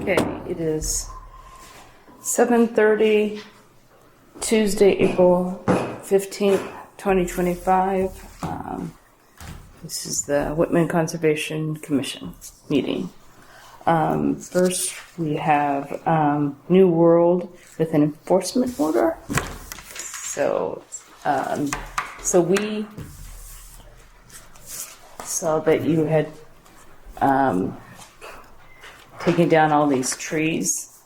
Okay, it is 7:30, Tuesday, April 15th, 2025. This is the Whitman Conservation Commission meeting. First, we have New World with an enforcement order. So we saw that you had taken down all these trees,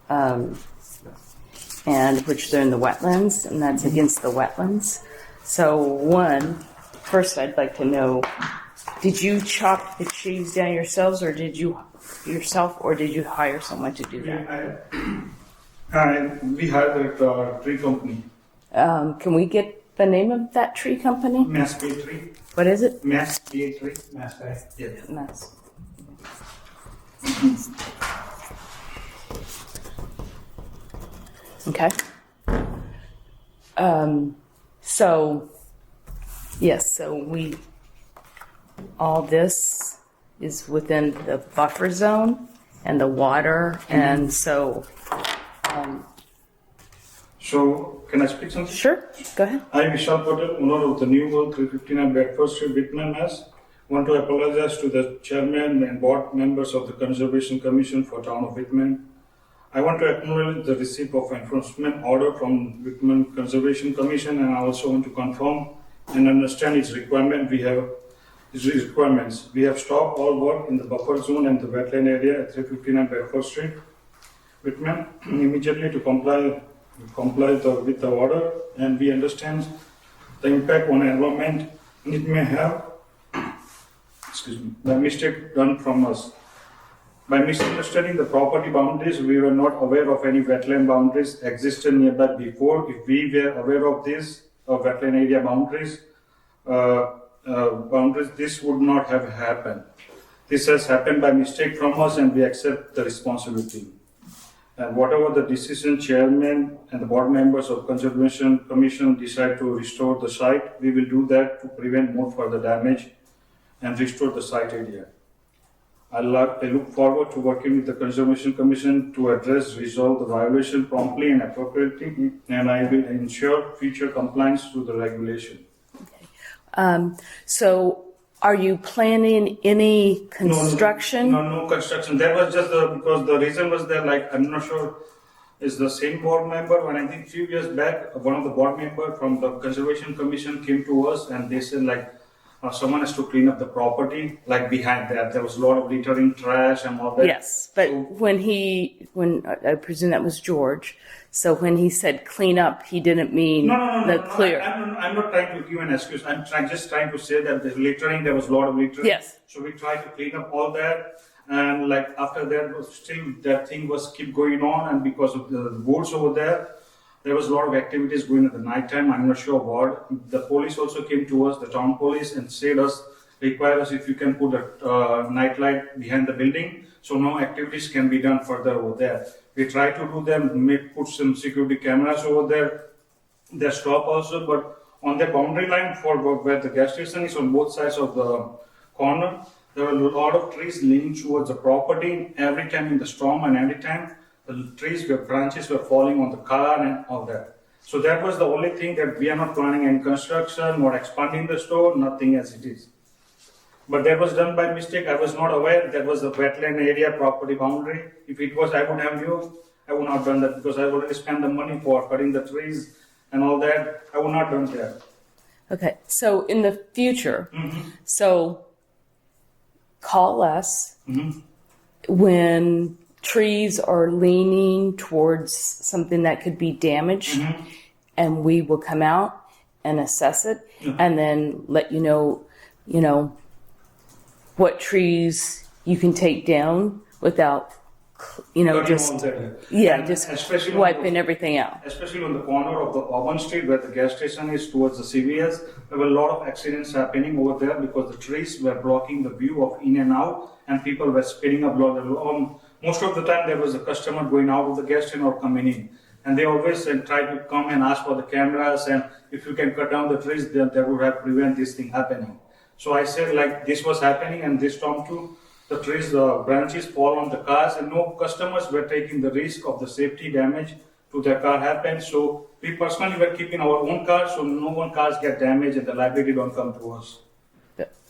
and which they're in the wetlands, and that's against the wetlands. So first I'd like to know, did you chop the trees down yourselves, or did you hire someone to do that? We hired a tree company. Can we get the name of that tree company? Mass Bay Tree. What is it? Mass Bay Tree. Mass Bay. Yeah. Mass. Okay. All this is within the buffer zone and the water, and so. So, can I speak something? Sure, go ahead. I, Vishal Patel, owner of the New World 359 Bedford Street, Whitman, Mass. Want to apologize to the chairman and board members of the Conservation Commission for Town of Whitman. I want to acknowledge the receipt of enforcement order from Whitman Conservation Commission, and I also want to confirm and understand its requirements. We have stopped all work in the buffer zone and the wetland area at 359 Bedford Street, Whitman, immediately to comply with the order, and we understand the impact on environment it may have. By mistake done from us. By misunderstanding the property boundaries, we were not aware of any wetland boundaries existed nearby before. If we were aware of these wetland area boundaries, this would not have happened. This has happened by mistake from us, and we accept the responsibility. And whatever the decision chairman and the board members of Conservation Commission decide to restore the site, we will do that to prevent more further damage and restore the site area. I look forward to working with the Conservation Commission to resolve the violation promptly and appropriately, and I will ensure future compliance to the regulation. Okay. So are you planning any construction? No construction. That was just because the reason was that, like, I'm not sure is the same board member. When I think a few years back, one of the board members from the Conservation Commission came to us and they said, like, someone has to clean up the property, like behind that. There was a lot of littering, trash, and all that. Yes, but so, when I presume that was George, so when he said clean up, he didn't mean clear. I'm not trying to give an excuse. I'm just trying to say that the littering, there was a lot of littering. Yes. So we tried to clean up all that, and like after that, still that thing was keep going on, and because of the boards over there was a lot of activities going at the night time. I'm not sure what. The police also came to us, the town police, and required us if you can put a night light behind the building, so no activities can be done further over there. We try to do them, put some security cameras over there. They stop also, but on the boundary line for where the gas station is on both sides of the corner, there were a lot of trees leaning towards the property. Every time in the storm and every time, the branches were falling on the car and all that. So that was the only thing, that we are not planning any construction, not expanding the store, nothing as it is. But that was done by mistake. I was not aware that was the wetland area property boundary. If it was, I would have knew. I would not have done that because I already spent the money for cutting the trees and all that. I would not have done that. Okay, so in the future, so call us when trees are leaning towards something that could be damaged, and we will come out and assess it, and then let you know what trees you can take down without, just wiping everything out. Especially on the corner of the Auburn Street where the gas station is towards the CVS, there were a lot of accidents happening over there because the trees were blocking the view of in and out, and people were speeding up. Most of the time there was a customer going out of the gas station or coming in, and they always try to come and ask for the cameras, and if you can cut down the trees, then that would have prevent this thing happening. So I said, like, this was happening and this storm too. the trees, the branches fall on the cars, and no customers were taking the risk of the safety damage to their car happen. So we personally were keeping our own cars, so no one cars get damaged and the liability don't come to us.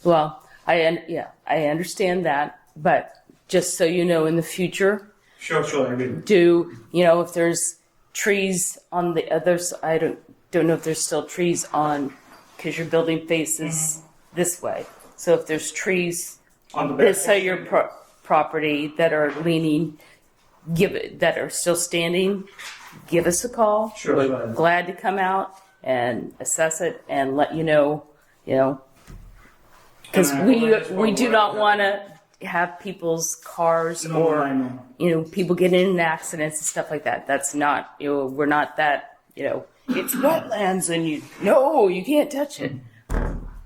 Well, I understand that, but just so you know, in the future, Sure, I will. if there's trees on the other side, I don't know if there's still trees on, because your building faces this way. So if there's trees On the this back side of your property that are leaning, that are still standing, give us a call. Sure, We're sure. glad to come out and assess it and let you know, because And I we always do forward not that. want to have people's cars No, or I know. people get in accidents and stuff like that. That's not, we're not that, it's wetlands and you can't touch it.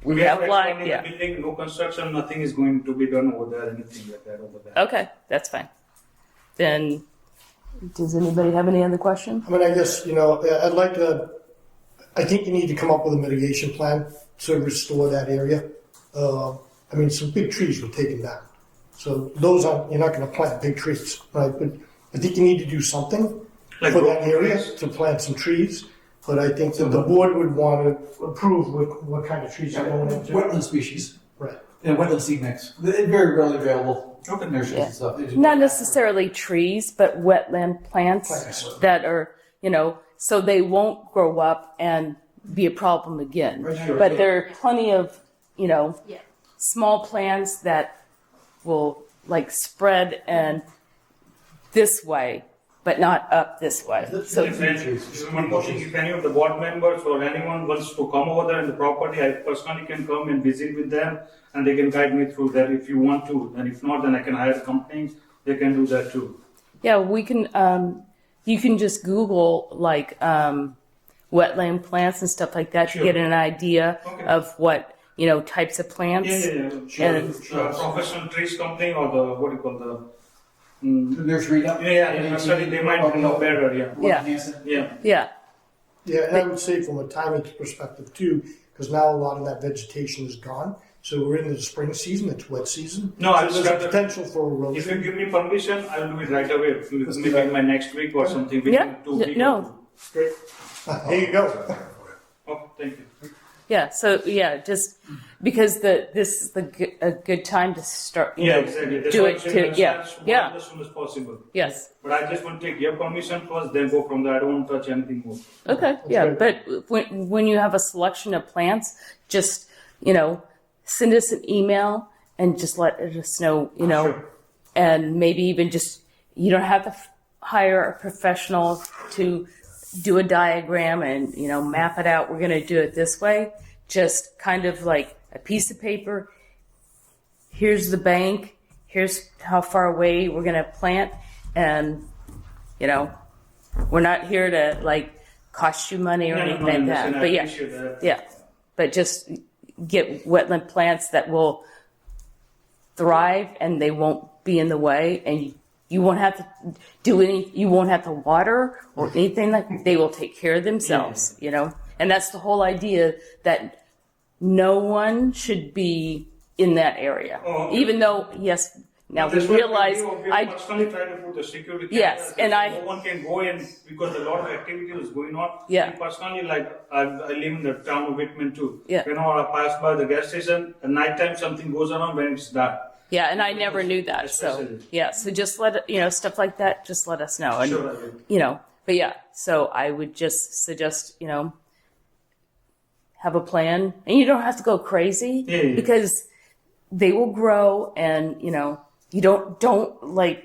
We have explained like, in yeah. the building, no construction, nothing is going to be done over there, anything like that over there. Okay, that's fine. Then, does anybody have any other questions? I mean, I guess, I'd like to, I think you need to come up with a mitigation plan to restore that area. I mean, some big trees were taken down. So those you're not gonna plant big trees, right? But I think you need to do something Like for that growing area trees? to plant some trees. But I think that the board would want to approve what kind of trees are going into. Wetland species Right. and wetland seed mix. They're very rarely available Okay. in nurseries Yeah. and stuff. They just- Not necessarily trees, but wetland plants Plants. that are, so they won't grow up and be a problem again. Sure. But there are plenty of, small plants that will like spread and this way, but not up this way. So If one more thing, if any of the board members or anyone wants to come over there in the property, I personally can come and visit with them and they can guide me through that if you want to. And if not, then I can hire companies, they can do that too. yeah, we can, you can just Google like wetland plants and stuff like that to Sure. get an idea Okay. of what, types of plants. Sure. And- Professional trees company or the, what do you call the, The nursery. nursery, they might know better, yeah. Yeah. Yeah. Yeah. Yeah, and I would say from a timing perspective too, because now a lot of that vegetation is gone. So we're into the spring season, it's wet season. No, I'll so there's start a the- potential for If you erosion. give me permission, I'll do it right away. Maybe in my next week or something. Yeah. Within 2 weeks. No. Great. Here you go. Oh, thank you. Yeah. So just because this is a good time to start. Exactly. That's Do why it I'm saying to let's start yeah. as soon as possible. Yes. But I just want to take your permission first, then go from there. I don't want to touch anything more. Okay. Yeah. great. But when you have a selection of plants, just send us an email and just let us know. Sure. And maybe even just you don't have to hire a professional to do a diagram and map it out. We're going to do it this way. Just kind of like a piece of paper. Here's the bank. Here's how far away we're going to plant, and we're not here to like cost you money or No, no, anything no, I like that. understand. I But appreciate that. yeah, but just get wetland plants that will thrive and they won't be in the way, and you won't have to do any. You won't have to water or anything like. They will take care of themselves. And that's the whole idea that no one should be in that area, Oh, okay. even though yes. Now we That's what realize we personally try to put the security Yes, cameras and so no one can go in because a lot of activity is going on. Yeah. Me personally, I live in the town of Whitman too. Yeah. Whenever I pass by the gas station, at night time something goes on when it's dark. Yeah, and I never knew that. So Especially. yeah, so just stuff like that. Just let us know, and Sure, I will. but yeah. So I would just suggest have a plan, and you don't have to go crazy Yeah. because they will grow, and you don't like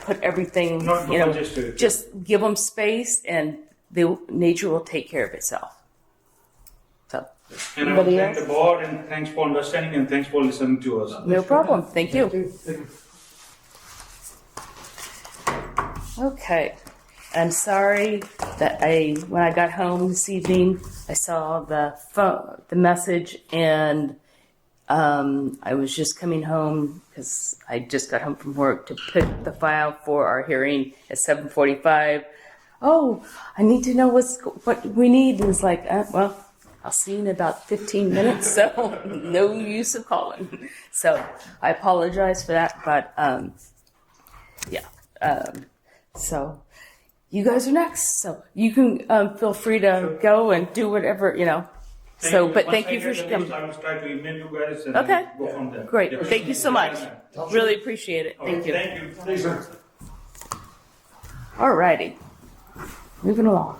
put everything. Not too much to it. Just give them space, and nature will take care of itself. So And I want to Anybody thank else? the board and thanks for understanding and thanks for listening to us. no problem. Thank you. Okay. I'm sorry that when I got home this evening, I saw the message, and I was just coming home because I just got home from work to put the file for our hearing at 7:45. Oh, I need to know what we need. And it's like, well, I'll see you in about 15 minutes, so no use of calling. So I apologize for that, but yeah. So you guys are next, so you can feel free to go and do whatever, thank you for coming. I will try to email you guys and Okay. go from there. Great. Yeah. Thank you so much. Really appreciate it. Okay, Thank you. Thank you. Thanks, sir. Alrighty. Moving along.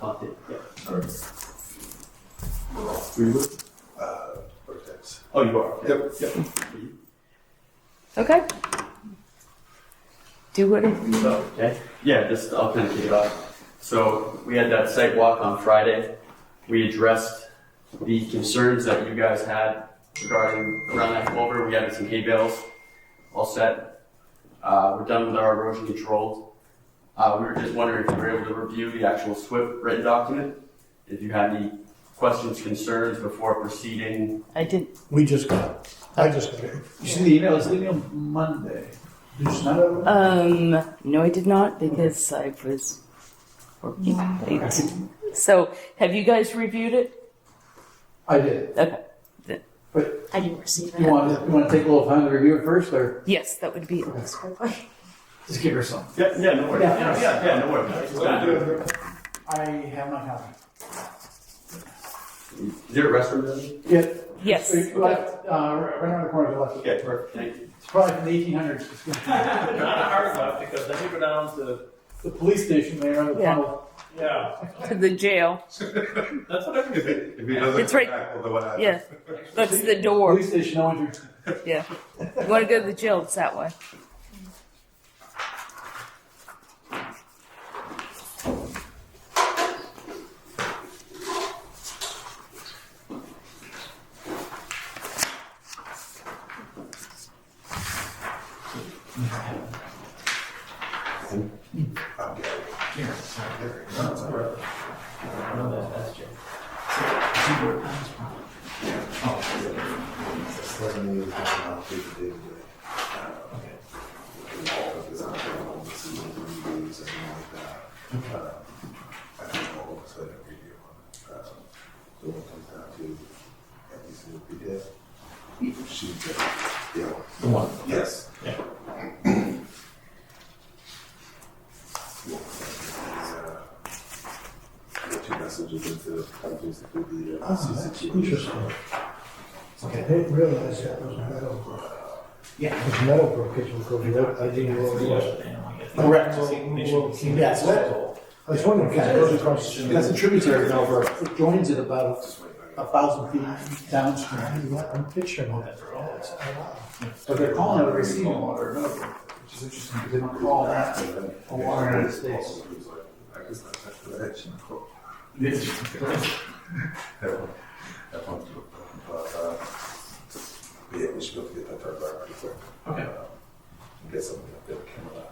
Oh, you are? Yep. Okay. Do whatever. Okay. Yeah, I'll kind of kick it off. So we had that site walk on Friday. We addressed the concerns that you guys had regarding around that culvert. We added some hay bales, all set. We're done with our erosion controls. We were just wondering if you were able to review the actual SWIP written document. If you had any questions, concerns before proceeding. I did. We just got it. I just got it. You see the email? It's the email Monday. Did you not have it? No, I did not because I was working late. So, have you guys reviewed it? I did. Okay. But I didn't receive you want to take a little time to review it first, or Yes, that would be perfect. just give her some? Yeah, no worries. Yeah, no worries. I have not had Is there a restroom there? it. Yeah. Yes. Left, right around the corner to the left. Okay, perfect. Thank you. It's probably from the 1800s. Not hard enough because then you go down to, The police station there on the Yeah. tunnel. yeah, To the jail. that's what I If he doesn't It's come right- back, we'll know what happened. Yeah. That's the door. Police station, no entry. Yeah. You want to go to the jail? It's that way. The one. Yes. Two messages into the companies that do the That's interesting. I didn't realize that was Meadowbrook. Yeah. It was Meadowbrook, it was over. I didn't realize. Correct. Yes. I was wondering, because it goes across. That's a tributary of Elbrook. It joins it about 1,000 feet downstream. I'm picturing it. But they're calling it a receiving water of Elbrook, which is interesting because they don't call that a water in the United States. I guess not touch the edge. Yeah, we should be able to get that turned around pretty quick. Okay. Get something up there, camera.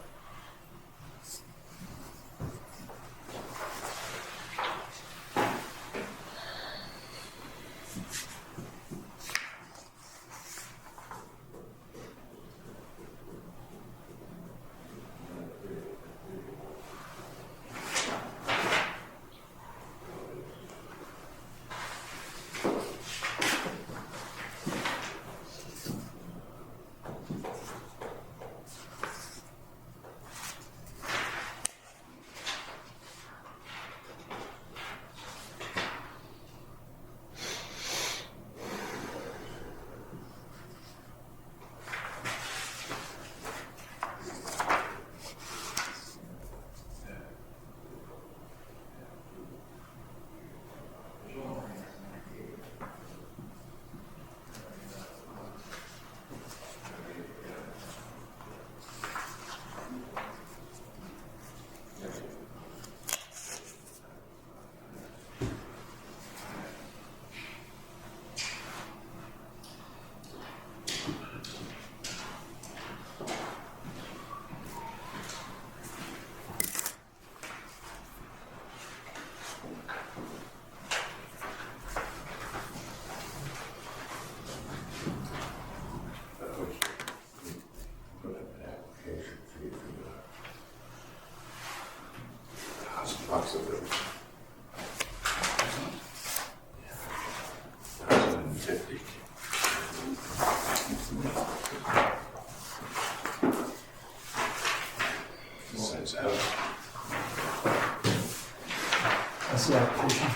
That's the application.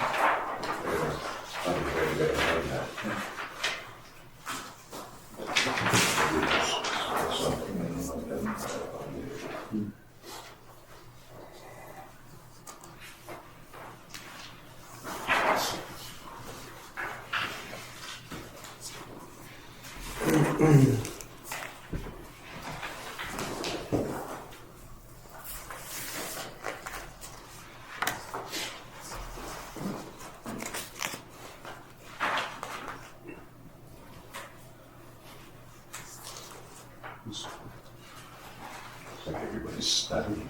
Like everybody's studying.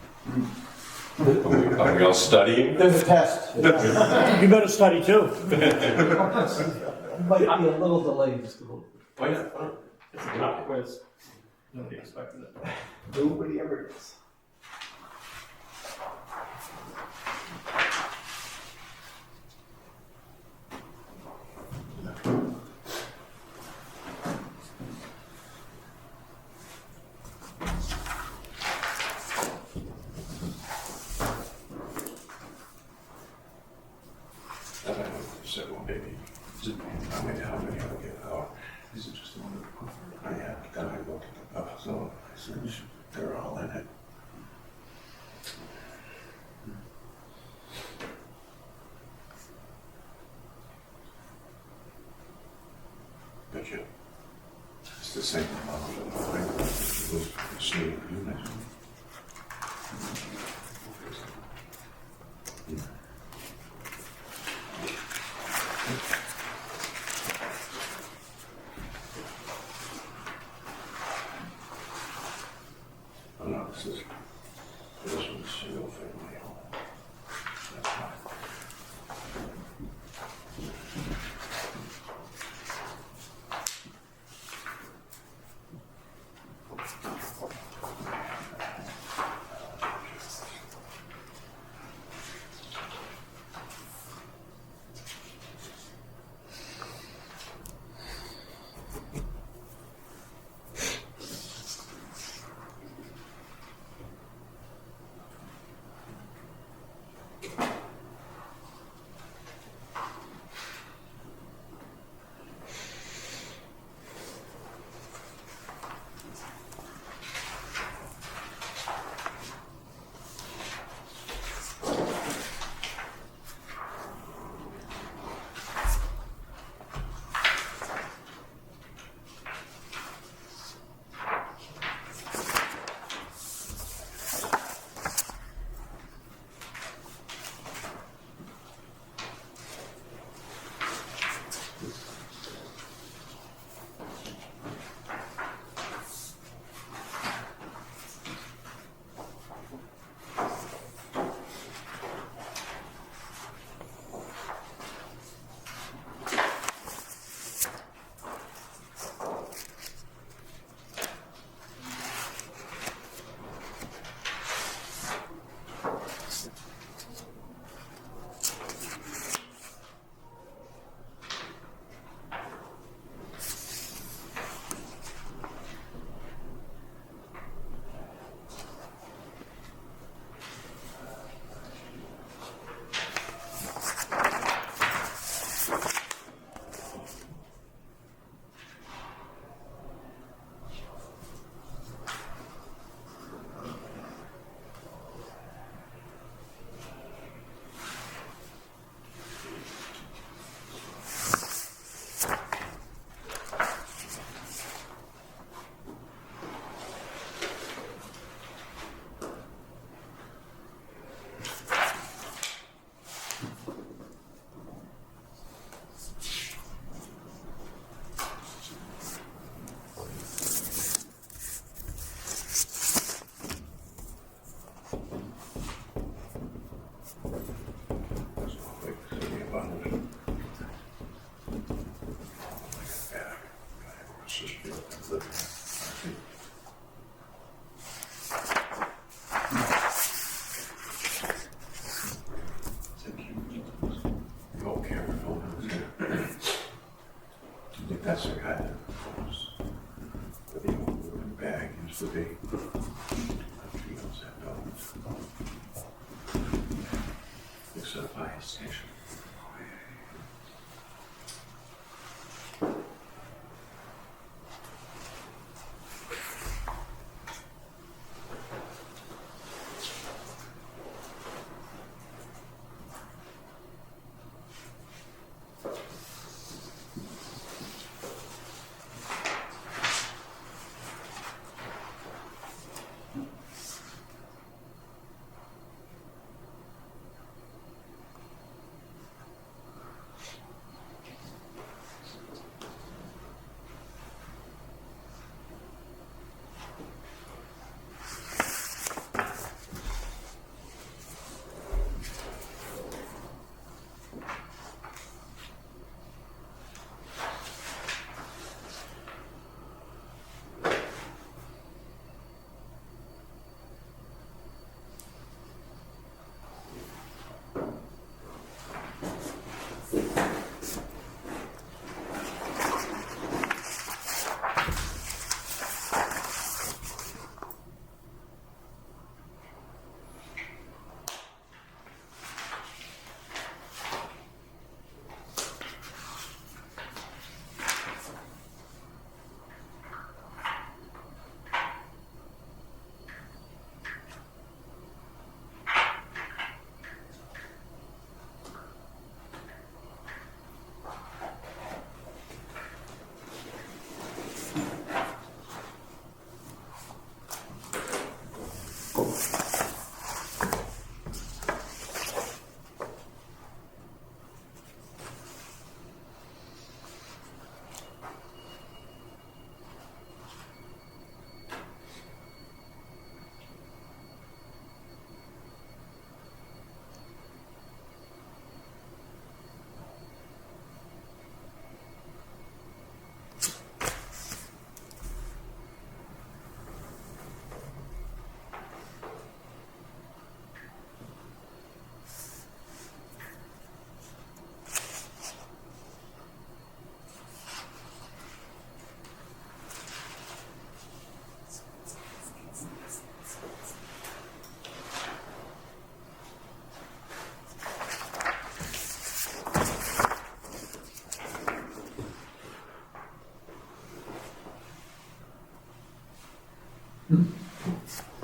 Are we all studying? There's a test. You better study too. Might be a little delayed, just a little. Oh, yeah. It's a pop quiz. Nobody expected it. Nobody ever is. So, well, maybe, how many I'll get out? These are just the one that I had, then I looked at the up, so I said, they're all in it. But you, it's the same amount of like, it was sleep unit. Oh no, this one's single family home. That's fine. That's a guy that was, but the old bag used to be, he owns that building. to the fire station.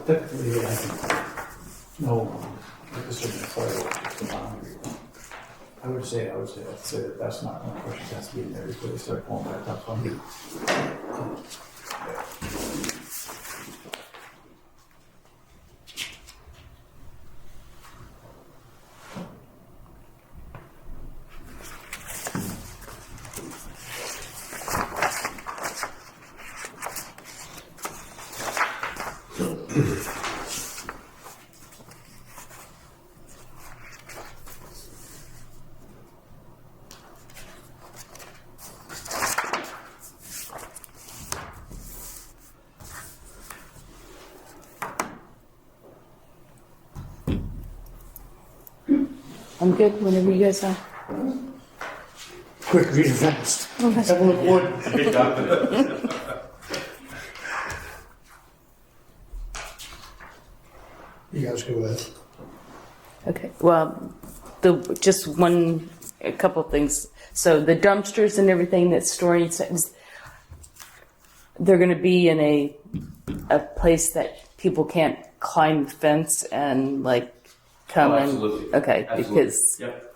Technically, I think, no, this is the boundary. I would say that that's not one question that has to be in there before they start pulling back up on you. I'm good whenever you guys are. Quick, read fast. Everyone would. You guys go ahead. Okay, well, a couple things. So the dumpsters and everything that's storing things, they're going to be in a place that people can't climb the fence and like come and Absolutely. okay, Absolutely. because Yep.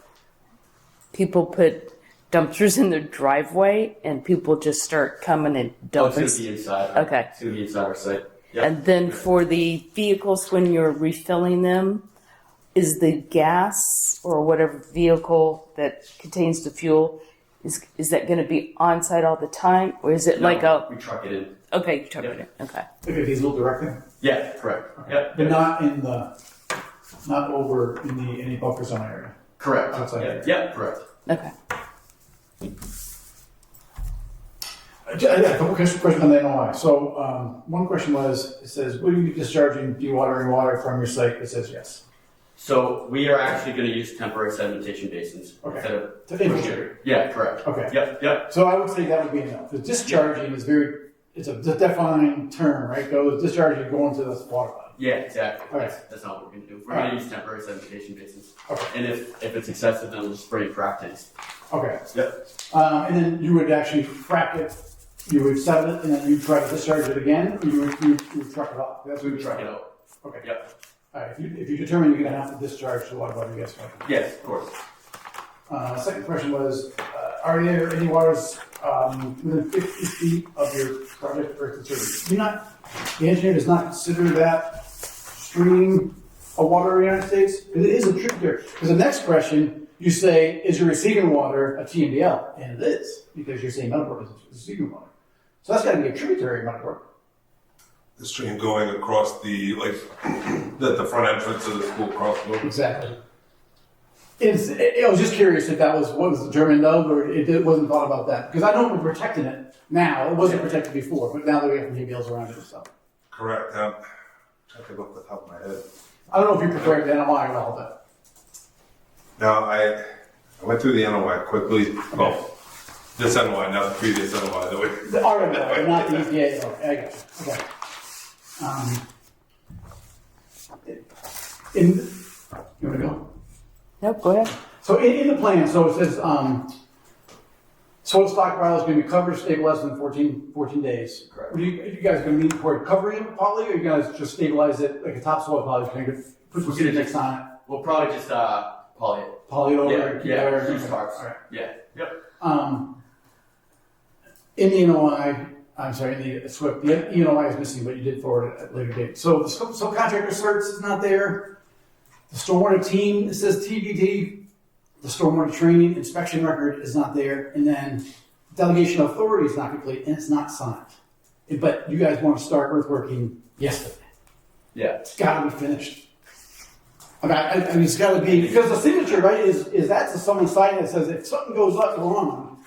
people put dumpsters in their driveway and people just start coming and Oh, dumping. it's going to be inside. Okay. It's going to be inside our site. Yep. And then for the vehicles, when you're refilling them, is the gas or whatever vehicle that contains the fuel, is that going to be on site all the time, or is it No, like a we truck it in. okay? You took Yep. it. Okay. Like a diesel directing, Yeah, correct. Yep. but not over in any buffer zone area. Correct. Outside. Yep. Yep. Correct. Okay. I got a couple questions on the NOI. So one question was, it says, will you be discharging dewatering water from your site? It says yes. So we are actually going to use temporary sedimentation basins Okay. instead of To infiltrate. Yeah, correct. Okay. Yep. Yep. So I would say that would be enough. The discharging is very it's a defined term, right? Goes discharge, you go into this water body. Yeah, exactly. Okay. That's not what we're gonna do. We're Alright. gonna use temporary sedimentation basins. Okay. And if it's excessive, then we'll just spray frac tanks. Okay. Yep. And then you would actually frack it, you would settle it, and then you try to discharge it again, or you would truck it off. That's We what would you truck it out. Okay. Yep. All right. If you determine you're going to have to discharge the water body, you guys. Yes, of course. Second question was, are there any waters within 50 feet of your project earth conservancy? The engineer does not consider that stream a water in the United States? Because it is a tributary. Because the next question, you say, is your receiving water a TMDL? And it is, because you're saying Meadowbrook is a receiving water. So that's got to be a tributary of Meadowbrook. The stream going across the the front entrance of the school crossroad. Exactly. I was just curious if that was what was determined of, or it wasn't thought about that. Because I know we're protecting it now. It wasn't protected before, but now that we have TMDLs around it and stuff. Correct. I'm trying to think off the top of my head. I don't know if you prepared the NOI at all, but. Now, I went through the NOI quickly. Well, this NOI, not the previous NOI. That we. The RMO, not the EPA. Okay, I got you. Okay. You want to go? Nope, go ahead. So in the plan, so it says, soil stockpile is going to be covered, stabilized in 14 days. Correct. Are you guys going to need for covering it poly, or you guys just stabilize it like a topsoil poly? Kind of put some next on it, We'll probably just poly it. poly it over, Yeah, and keep yeah, it there. keep tarps. All right. Yeah. Yep. In the NOI, I'm sorry, in the SWIP, the NOI is missing, but you did forward it at a later date. So the subcontractor certs is not there. The stormwater team, it says TBD. The stormwater training inspection record is not there. And then delegation of authority is not complete, and it's not signed. But you guys want to start earthworking yesterday. Yeah. It's got to be finished. I mean, it's got to be, because the signature, right, is that's someone signing that says if something goes up wrong,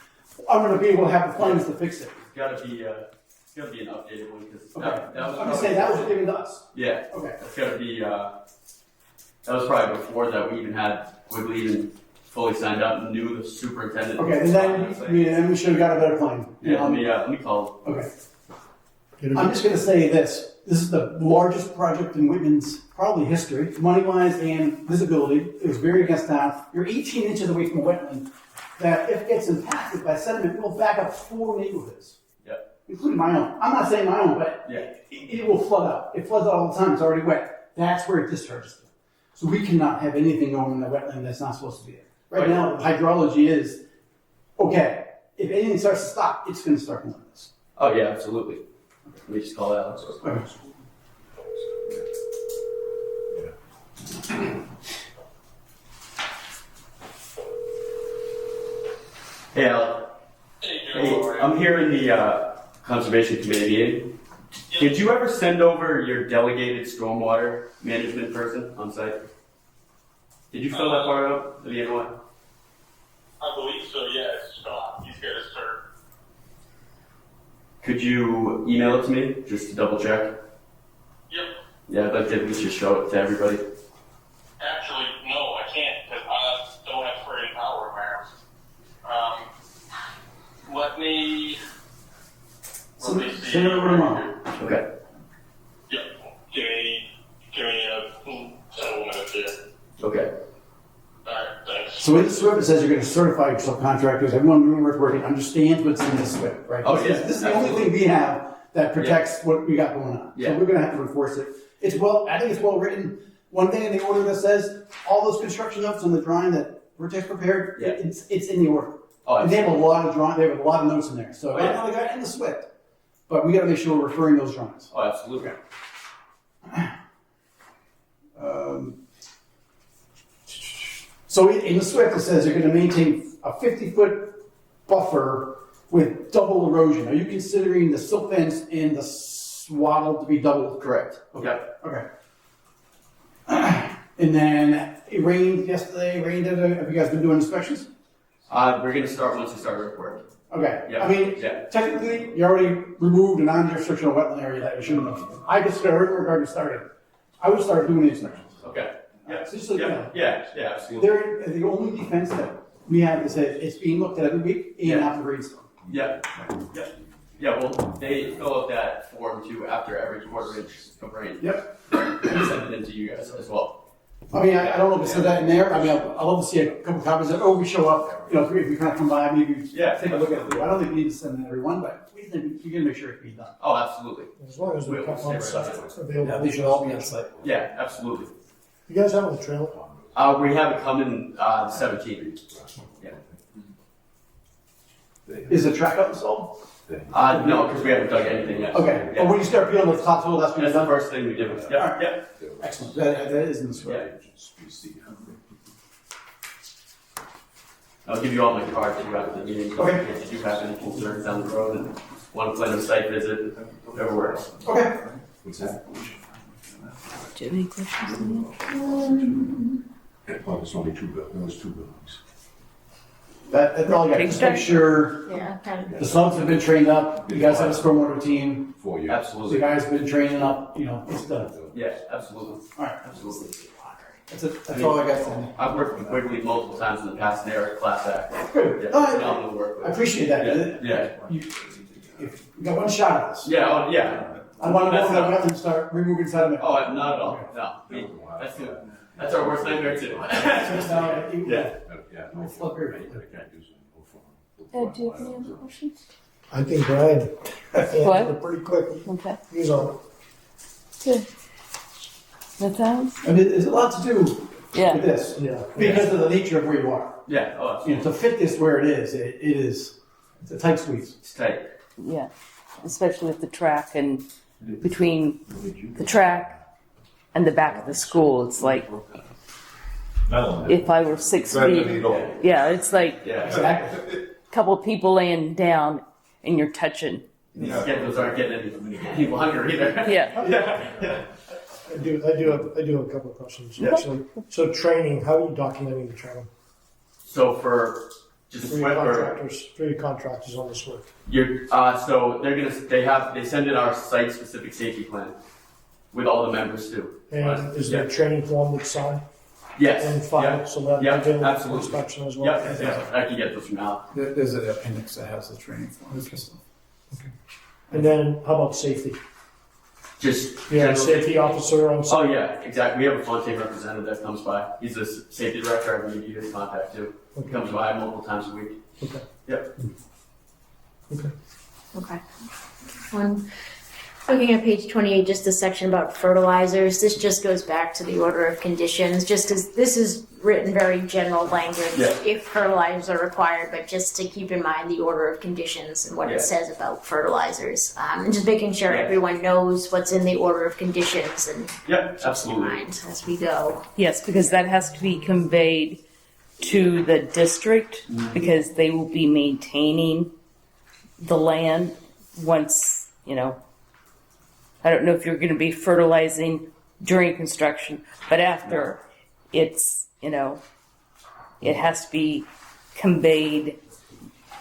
I'm going to be able to have the funds to fix it. It's gotta be an updated one because Okay. that was. I'm just saying that was given to us. Yeah. Okay. It's gotta be. That was probably before that we even had Wiggly even fully signed up and knew the superintendent. Okay, and then we should have got a better plan. Yeah. Let me call. Okay. I'm just going to say this. This is the largest project in Whitman's probably history, money-wise and visibility. It was very against town. You're 18 inches away from a wetland that, if it gets impacted by sediment, it will back up 4 neighborhoods, Yep. including my own. I'm not saying my own, but Yeah. it will flood out. It floods out all the time. It's already wet. That's where it discharges. So we cannot have anything going in the wetland that's not supposed to be there. Right now, the hydrology is okay. If anything starts to stop, it's going to start like this. Oh yeah, absolutely. We just call Alex. Okay. Hey, Alex. Hey, I'm here in the conservation committee meeting. Did you ever send over your delegated stormwater management person on site? Did you fill that part out of the NOI? I believe so, yes. He's got a cert. Could you email it to me just to double check? Yep. Yeah, I'd like to at least just show it to everybody. Actually, no, I can't because I don't have free power in my house. Let me see. Send it over tomorrow. Okay. Yep. Give me several minutes here. Okay. Alright, thanks. So in the SWIP, it says you're going to certify your subcontractors. Everyone doing earthworking understands what's in the SWIP, right? Oh, This yeah, is the only thing we have that protects what we got going on. Yeah. So we're going to have to enforce it. I think it's well written. One thing in the order that says all those construction notes on the drawing that Vertex prepared, Yeah. it's in the order. Oh, And they have a lot of they have a lot of notes in there. So Oh, yeah. not only got in the SWIP, but we got to make sure we're referring those drawings. Oh, absolutely. So in the SWIFT, it says you're going to maintain a 50-foot buffer with double erosion. Are you considering the silt fence and the swaddle to be double? Correct. Okay. Okay. And then it rained yesterday. Have you guys been doing inspections? We're gonna start once we start earthwork. Okay. Yeah. I mean, Yeah. technically, you already removed a non-jurisdictional wetland area that you shouldn't have. I just already started. I would start doing the inspections. Okay. Yeah. So just so you know. Yeah. Yeah. Absolutely. They're the only defense that we have is that it's being looked at every week and Yeah. after the rainstorm. Yeah. Yeah. Yeah, well, they fill out that form too after every quarter inch of rain. Yep. And send it in to you guys as well. I mean, I don't know if it said that in there. I mean, I'd love to see a couple copies that, we show up, if we kind of come by, maybe Yeah. take a look at it. I don't think we need to send in every one, but we can make sure it can be done. Oh, absolutely. As long as they're We'll on stay site, right on it's available. Yeah, they should all be on site. Yeah, absolutely. You guys have a trailer? We have it coming 17th. Yeah. Is the track up installed? No, because we haven't dug anything yet. Okay, Yeah. but when you start peeling the topsoil, that's when That's it's the done? first thing we do. Yeah, yeah. Excellent, that is in the square. I'll give you all my cards too after the meeting. Okay. If you do have any concerns down the road and want to plan a site visit, whatever works. Okay. What's that? Do you have any questions? Well, there's only two buildings. That's all I got, Big just make start. sure Yeah, kind of. the subs have been trained up, you guys have a stormwater team, 4 years. the Absolutely. guys have been training up, it's done. Yeah, absolutely. Alright, Absolutely. that's all I got for I've worked with Whitman multiple times in the past, and they're a class act. Good. Yeah, All right. phenomenal to work I with. appreciate that. Yeah. If we got one shot at this. Yeah, oh, yeah. I want to That's go not- and start removing sediment. Oh, not at all. No. That's good. That's our worst nightmare too. Yeah. Yeah. We'll flip here. Do you have any other questions? I think Brian answered What? it pretty quick. Okay, He's on it. good. Nathan? I mean, there's a lot to do with Yeah, this, Yeah. because of the nature of where you are. Yeah. Oh, absolutely. To fit this where it is, it's a tight squeeze. It's tight. yeah, especially with the track and between the track and the back of the school, it's like, if I were 6 feet, yeah, it's like Yeah. Exactly. a couple of people laying down and you're touching. These schedules aren't getting any people hungry either. Yeah, I do have a couple of questions, actually. So training, how are you documenting the training? So for just For your SWIP or contractors on this work? you're, so they send in our site specific safety plan with all the members too. And is there a training form that's signed Yes. and filed, Yep. so that Yep, available for absolutely. inspection as well? Yep. Yeah. I can get those from Al. There's an appendix that has the training form. And then how about safety? Just You have a general safety officer on Oh site? yeah, exactly. We have a Fontaine representative that comes by. He's the safety director. I can give you his contact too. He Okay. comes by multiple times a week. Okay. Yep. Okay. When looking at page 28, just the section about fertilizers, this just goes back to the order of conditions, just as this is written very general language, Yeah. if fertilizers are required, but just to keep in mind the order of conditions and what Yeah. it says about fertilizers. And just making sure Yeah. everyone knows what's in the order of conditions and Yep. keeps in Absolutely. mind as we go. yes, because that has to be conveyed to the district because they will be maintaining the land once, I don't know if you're going to be fertilizing during construction, but after it's, it has to be conveyed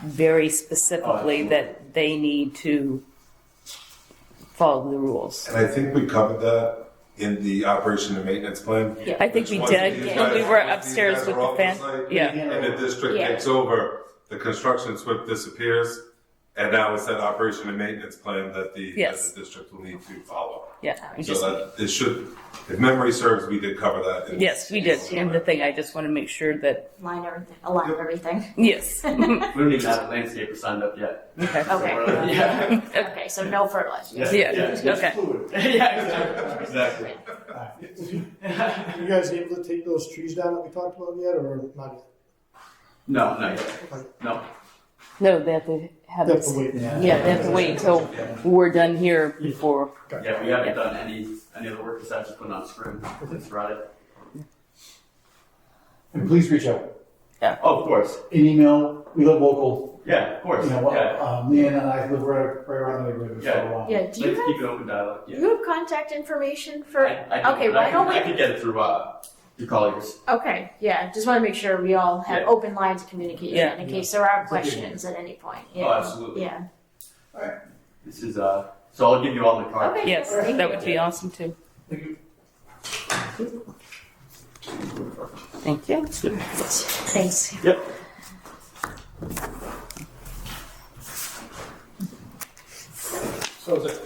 very specifically that they need to follow the rules. And I think we covered that in the operation and maintenance plan. Yeah. I think we Once did, these and we guys- were once these upstairs guys with are the off fan. site, Yeah, And the district Yeah. takes over, the construction SWIP disappears, and now it's that operation and maintenance plan that Yes. the district will need to follow. yeah. we So just- that, it should, if memory serves, we did cover that. Yes, we did. And the thing, I just want to make sure that, Align everything. yes. We don't even have a landscaper signed up yet. Okay. Okay. Yeah. Okay, so no fertilizers. Yeah, okay. Yeah. Exactly. You guys able to take those trees down that we talked about yet, or not yet? No, not yet. No. No, they have to have They have this. to wait. Yeah, they have to wait until we're done here before. Yeah, we haven't done any of the work besides just putting on scrim. It's rotted. And please reach out. Oh, of course. An email, we live local. Yeah, of course. Yeah. Leanne and I live right around the neighborhood. So, Yeah, Let's keep an open dialogue. Do Yeah. you have contact information for? I do, Okay, but why don't I we? could get it through your colleagues. Okay, yeah, just want to make sure we all have Yeah. open lines of communication Yeah. in case there are questions at any point. Yeah. Oh, absolutely. Yeah. This is so I'll give you all my cards. Okay. Yes, Thank that you. would be awesome too. Thank you. Thanks. Yep.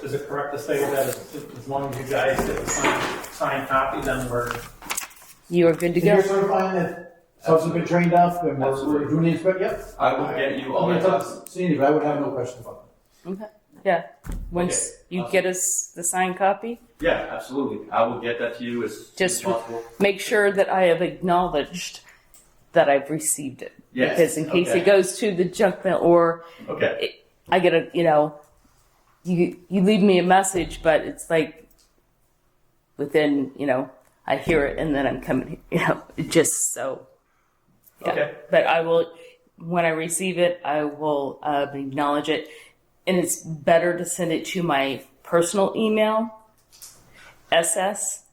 is it correct to say that as long as you guys get the signed copy, then we're, You are good to If you're go. certifying that subs have been trained up and we're doing the inspection, yep. I will get you all I mean, that it's stuff. up to Sandy, but I would have no question about it. Okay. Yeah. Once you get us the signed copy, Yeah, absolutely. I will get that to you as soon as Just- possible. make sure that I have acknowledged that I've received it. Yes. Because in case Okay. it goes to the junk mail or Okay. I get a, you leave me a message, but it's like within, I hear it and then I'm coming, just so. Yeah. Okay. But I will, when I receive it, I will acknowledge it. And it's better to send it to my personal email, SS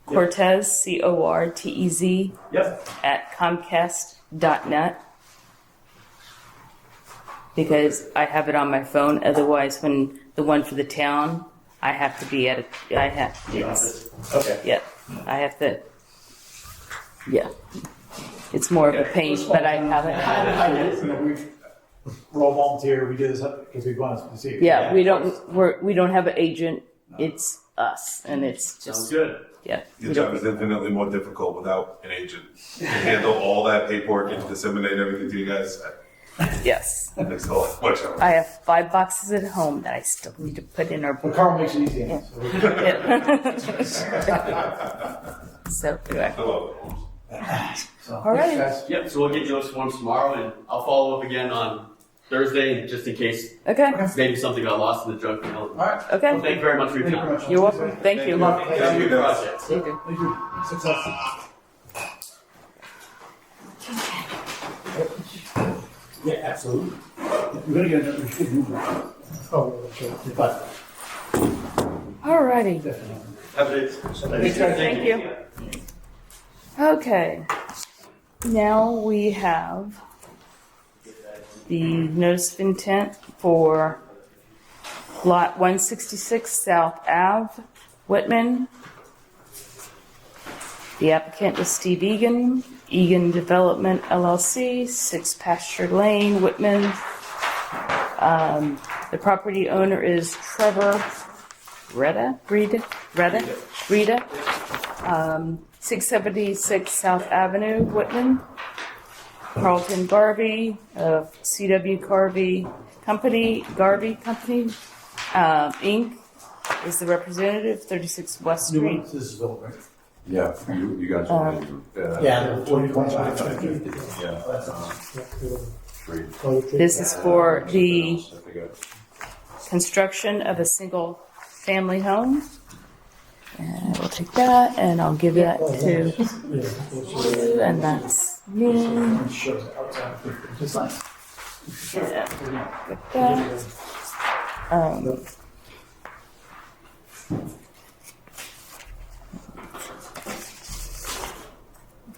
Cortez, CORTEZ, Yep. at Comcast.net. Because I have it on my phone. Otherwise, when the one for the town, I have to be at Okay. yeah, I have to, yeah. It's more of a pain, but I have it. You know, we're all volunteer, we do this because we want to see it. Yeah, we don't have an agent. It's us, and it's Sounds just good. yeah. Your job is infinitely more difficult without an agent. To handle all that paperwork and disseminate everything to you guys. Yes, That makes it a lot much harder. I have 5 boxes at home that I still need to put in our But book. Carl makes it easy. So So anyway, I love it. all right. Guys, Yep. So we'll get you those forms tomorrow, and I'll follow up again on Thursday, just in case Okay, maybe something got lost in the junk mail. all right. Well, okay. thank you very much for your Thank you very time. much. You're welcome. Thank you. Thank you for your project. You too. Thank you. Success. Yeah, absolutely. We're gonna get another good move. Oh, okay. But All righty. definitely. Have a good day. Thank you. Okay. Now we have the notice of intent for lot 166 South Ave, Whitman. The applicant is Steve Egan, Egan Development LLC, 6 Pasture Lane, Whitman. The property owner is Trevor Rita, 676 South Avenue, Whitman. Carlton Garvey of CW Garvey Company, Inc. is the representative, 36 West New Street. one, this is Bill, right? Yeah, you guys want to, Yeah. 2025. This is for the construction of a single family home. And I will take that and I'll give that to you, and that's me. It shows it outside. It's nice. Yeah, with that.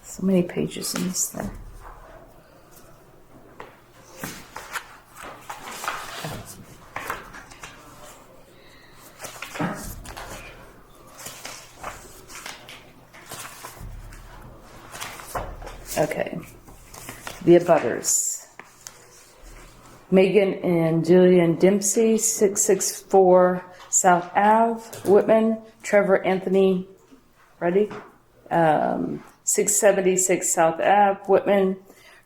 So many pages in this thing. Okay. The abutters. Megan and Julian Dempsey, 664 South Ave, Whitman. Trevor Anthony, ready? 676 South Ave, Whitman.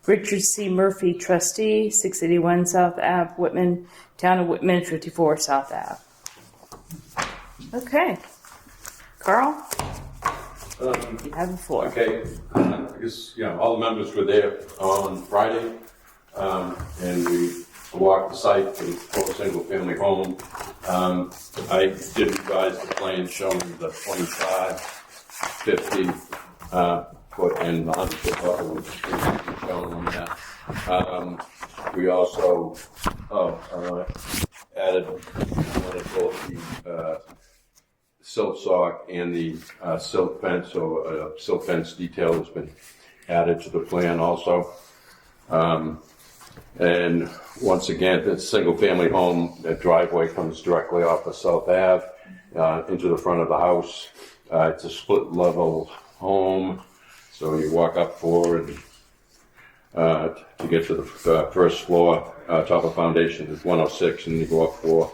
Richard C. Murphy, trustee, 681 South Ave, Whitman. Town of Whitman, 54 South Ave. Okay. Carl, you have the floor. Okay, I guess, all the members were there on Friday, and we walked the site for a single-family home. I did revise the plan showing the 25, 50 foot and the 100 foot buffer, which is shown on that. We also added one of both the silt sock and the silt fence, so silt fence detail has been added to the plan also. And once again, it's a single family home. The driveway comes directly off of South Ave into the front of the house. It's a split level home, so you walk up forward to get to the first floor. Top of foundation is 106, and you go up 4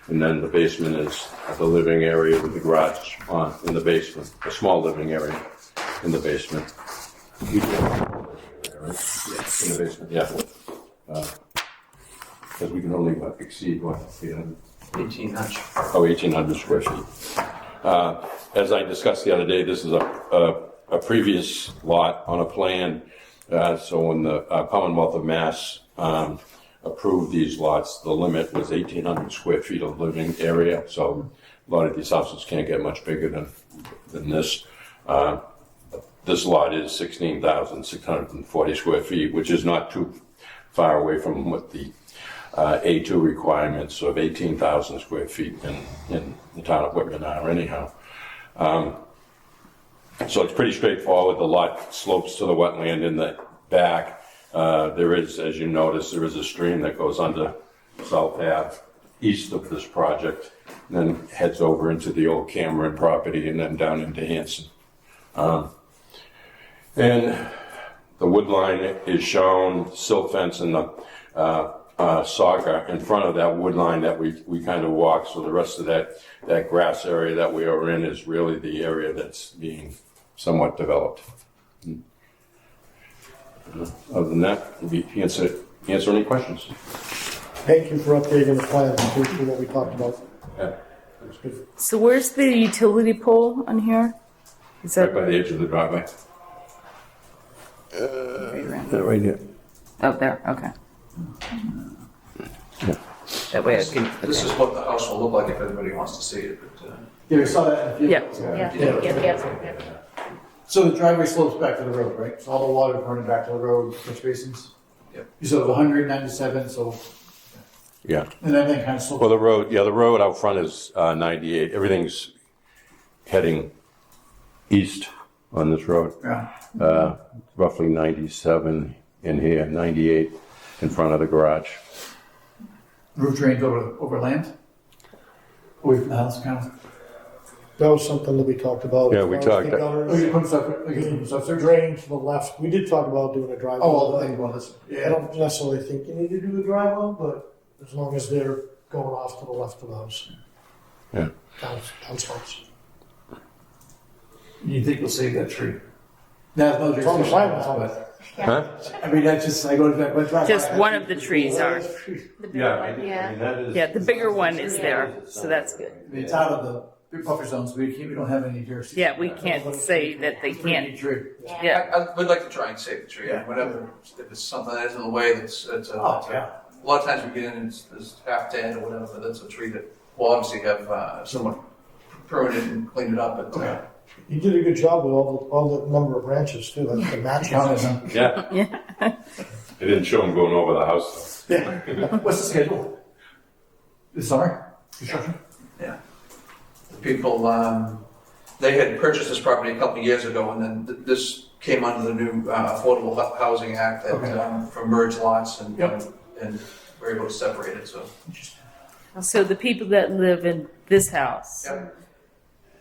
And then the basement is the living area with the garage in the basement, a small living area in the basement. In the basement, yeah. Because we can only exceed what, 1,800. 1,800 square feet. As I discussed the other day, this is a previous lot on a plan. So when the Commonwealth of Mass approved these lots, the limit was 1,800 square feet of living area. So a lot of these houses can't get much bigger than this. This lot is 16,640 square feet, which is not too far away from what the A2 requirements of 18,000 square feet in the town of Whitman are anyhow. So it's pretty straightforward. The lot slopes to the wetland in the back. There is, as you notice, there is a stream that goes under South Ave east of this project, and then heads over into the old Cameron property and then down into Hanson. And the wood line is shown, silt fence and the soccer in front of that wood line that we kind of walk. So the rest of that grass area that we are in is really the area that's being somewhat developed. Other than that, answer any questions. Thank you for updating the plan, for what we talked about. Yeah. That's good. So where's the utility pole on here? Is Right that by the edge of the driveway. Right here. oh there? Okay. That way I can. This is what the house will look like if everybody wants to see it. But, Yeah, we saw that in a few. Yeah. Yeah. So the driveway slopes back to the road, right? So all the water running back to the road, catch basins? Yep. You said it was 197, so, Yeah. and everything kind of slopes. Well, the road out front is 98. Everything's heading east on this road. Yeah. Roughly 97 in here, 98 in front of the garage. Roof drains over land? Away from the house, kind of? That was something that we talked about. Yeah, we talked. The Oh, gutters, you put stuff, like, you put stuff there? drain to the left. We did talk about doing a driveway. Oh, I think one of this. I don't necessarily think you need to do a driveway, but as long as they're going off to the left of the house. Yeah. Downspouts. You think you'll save that tree? That's no It's on the plan, it's on but, Huh? I mean, that's just, I go to that, but drive Just by, one of the trees are. Yeah, I mean, that is. Yeah, the bigger one is there, so that's good. It's out of the buffer zones, we don't have any jurisdiction. Yeah, we can't say that they It's a pretty can't. neat tree. Yeah. I would like to try and save the tree, Yeah. whatever, if it's something that is in the way, it's Oh, yeah. a lot of times we get in and it's half dead or whatever, but that's a tree that will obviously have someone pruned it and cleaned it up, but You did a good job with all the number of branches too, like the matches. Yeah. Yeah. They didn't show them going over the house. Yeah. What's the schedule? This summer? Construction? yeah. The people, they had purchased this property a couple of years ago and then this came under the new Affordable Housing Act that, Okay. for merged lots and, Yep. and we're able to separate it, so. So the people that live in this house, Yep.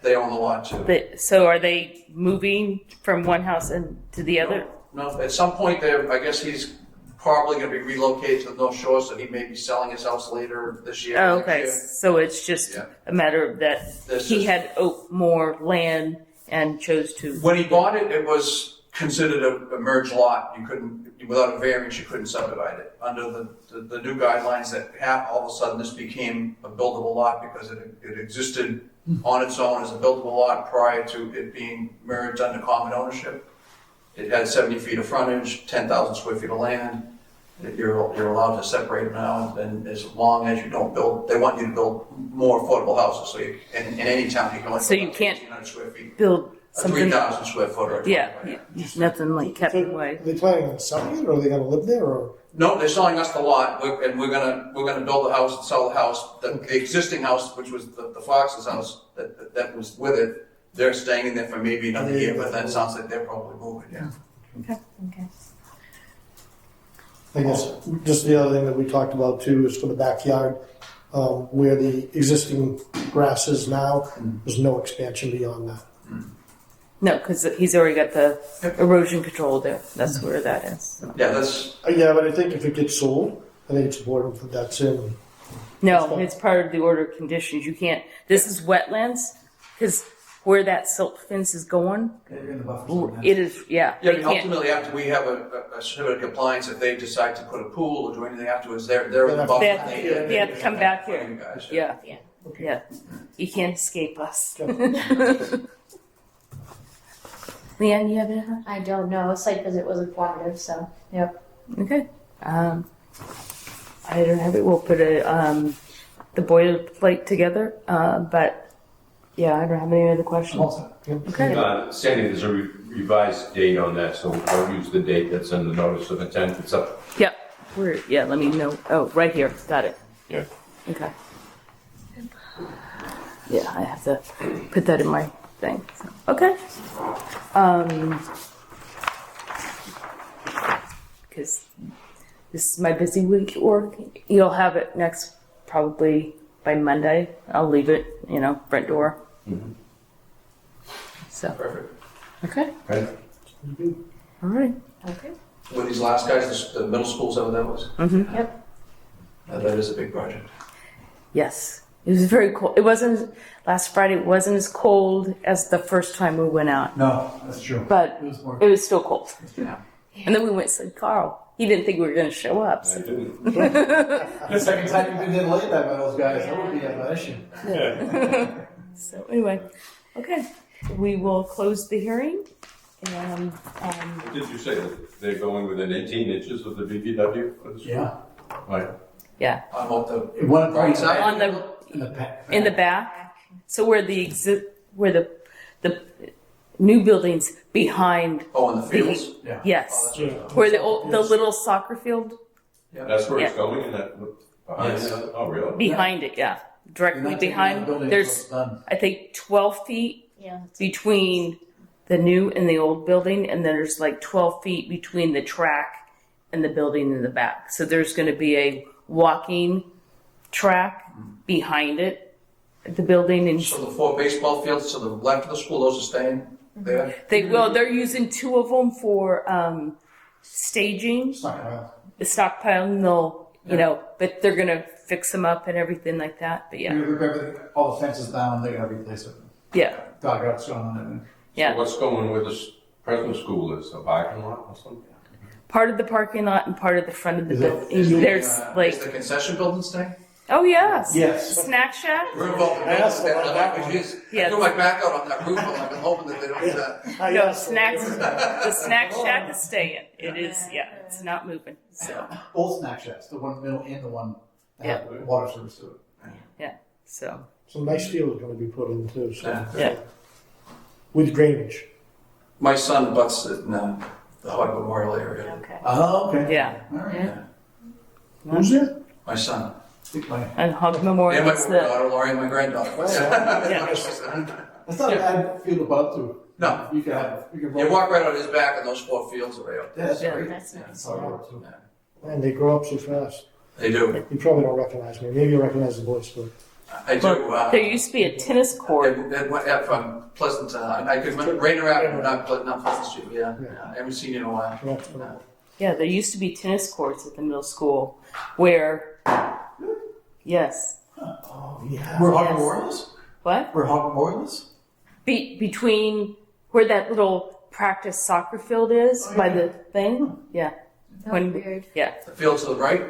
They own the lot too. so are they moving from one house to the other? No, at some point there, I guess he's probably gonna be relocated to the North Shore, so he may be selling his house later this year. Oh, next okay. year. So it's just Yeah. a matter of that This he is- had more land and chose to. When he bought it, it was considered a merged lot. You couldn't, without a variance, you couldn't subdivide it. Under the new guidelines that all of a sudden this became a buildable lot because it existed on its own as a buildable lot prior to it being merged under common ownership. It had 70 feet of frontage, 10,000 square feet of land. You're allowed to separate them now, and as long as you don't build, they want you to build more affordable houses. So you, in any town, you can only So build you up to can't 1,800 square feet. Build A something. 3,000 square foot or a Yeah, 25. nothing like kept Are away. they planning on selling it, or are they gonna live there, or? No, they're selling us the lot, and we're gonna build the house and sell the house. The existing house, which was the Fox's house, that was with it, they're staying in there for maybe another year, but then it sounds like they're probably moving, yeah. Okay. I guess just the other thing that we talked about too is for the backyard, where the existing grass is now, there's no expansion beyond that. No, because he's already got the erosion control there. That's where that is. So. Yeah, that's, Yeah, but I think if it gets sold, I think it's important that that's in. No, it's part of the order of conditions. You can't, this is wetlands, because where that silt fence is going, In the buffer zone, it is, yeah. Yeah, I they mean, can't- ultimately, after we have a certificate of compliance, if they decide to put a pool or do anything afterwards, they're in the buffer. They have to come back You here. guys, Yeah, Yeah. yeah. You can't escape us. Leanne, you have anything? I don't know. Site visit was informative, so yep. Okay. I don't have it. We'll put the boilerplate together. But yeah, I don't have any other questions. Okay. Sandy, there's a revised date on that, so don't use the date that's in the notice of intent. It's up. Yep. Let me know. Oh, right here. Got it. Yeah. Okay. Yeah, I have to put that in my thing. So, okay. Because this is my busy week work. You'll have it next, probably by Monday. I'll leave it, front door. Mm-hmm. So, Perfect. okay. Okay. All right. Okay. With these last guys, the middle school, is that what that was? Mm-hmm. Yep. That is a big project. Yes. It was very cold. It wasn't, last Friday, it wasn't as cold as the first time we went out, No, that's true. but it was still cold. Yeah. And then we went and said, Carl, he didn't think we were going to show up. I So. didn't. The second time you've been delayed by those guys, that would be an issue. So anyway, okay, we will close the hearing. And Did you say that they're going within 18 inches of the BBW? for this? Yeah. Right. yeah, On what the One right side? on the in the back. So where the new buildings behind. Oh, in the fields? Yeah. Yes, Oh, that's where the little soccer field That's where it's Yeah. going, and that behind Yes. it? Oh, really? behind it. Yeah, directly behind. There's I think 12 feet Yeah. between the new and the old building, and then there's like 12 feet between the track and the building in the back. So there's going to be a walking track behind it, the building, and So the 4 baseball fields to the left of the school, those are staying there? they're using 2 of them for staging, the stockpile, and they'll, but they're going to fix them up and everything like that. But yeah, Rip everything, all the fences down, they're gonna replace it. yeah, Dugouts going on and yeah. So what's going where this present school is? A parking lot or something? Part of the parking lot and part of the front of the Is it- building. There's Is like, the concession building staying? oh yes, Yes. snack shack. We're involved in I asked that. about that one. Yeah. I threw my back out on that roof, and I've been hoping that they don't do that. No, snacks. The snack shack is staying. It is, yeah, it's not moving. So, both snack shacks, the one middle and the one that had water service to it. yeah, so, Some nice steel is gonna be put in too, so. Yeah. yeah. With drainage. My son butts in the Hog Memorial area. Okay. Oh, okay. Yeah. All right. Yeah. Who's that? My son. Stick by it. And Hog And Memorial my is the, daughter Lori and my granddaughter. yeah. That's not a bad field to put up to. No. You can have, you can You walk right on his back, and those 4 fields are right up there. That's Yeah. great. That's nice. That's all right, too. Man, they grow up so fast. They do. You probably don't recognize me. Maybe you recognize the voice, but I do. There used to be a tennis court. From Pleasant, I could Rainer Avenue, not Pleasant Street. Yeah, I haven't seen you in a while. yeah. Yeah, there used to be tennis courts at the middle school where, yes. Oh, yeah. We're Hog Yes. Memorials? What? We're Hog Memorials? Between where that little practice soccer field is by the thing? Yeah. That When- was weird. Yeah. The field to the right.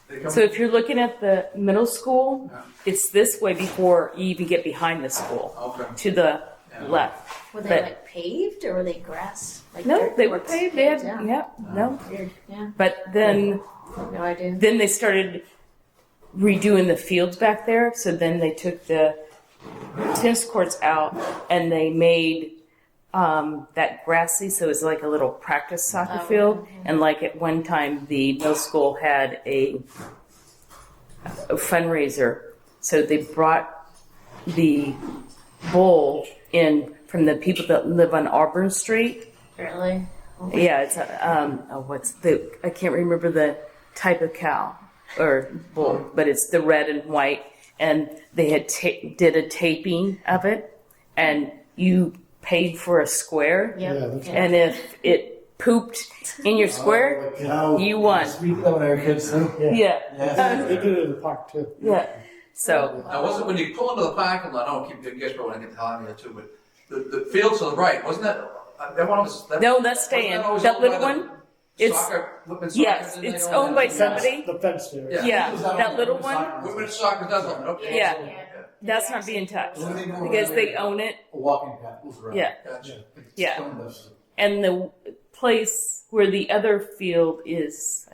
They come- So if you're looking at the middle school, it's this way before you even get behind the school, Okay. to the Yeah. left. Were they But- like paved or were they grass? Like No, dirt they were courts? paved. They had, Yeah. yeah, no. Weird. Yeah. But then No idea. they started redoing the fields back there. So then they took the tennis courts out and they made that grassy. So it's like a little practice soccer Oh. field. And like at one time, the middle school had a fundraiser. So they brought the bull in from the people that live on Auburn Street. Really? Yeah, it's I can't remember the type of cow or bull, but it's the red and white, and they had did a taping of it, and you paid for a square, Yep. Yeah, that's- and if it pooped in your square, you won. We do that when our kids too. Yeah. They do it in the park too. Yeah. So, Now, wasn't when you pull into the parking lot, I don't keep, I guess probably want to get the hell out of here too, but the field to the right, wasn't that, that one was? no, that's staying. That little one, it's, Whitman Soccer, yes, didn't they it's own owned by that? somebody. The fence there. Yeah. Yeah, that little one, Whitman Soccer does own it, okay. yeah, that's not being touched What do they do because around they there? own it. A walking path goes around. Yeah. Gotcha. Yeah. Stone dust. And the place where the other field is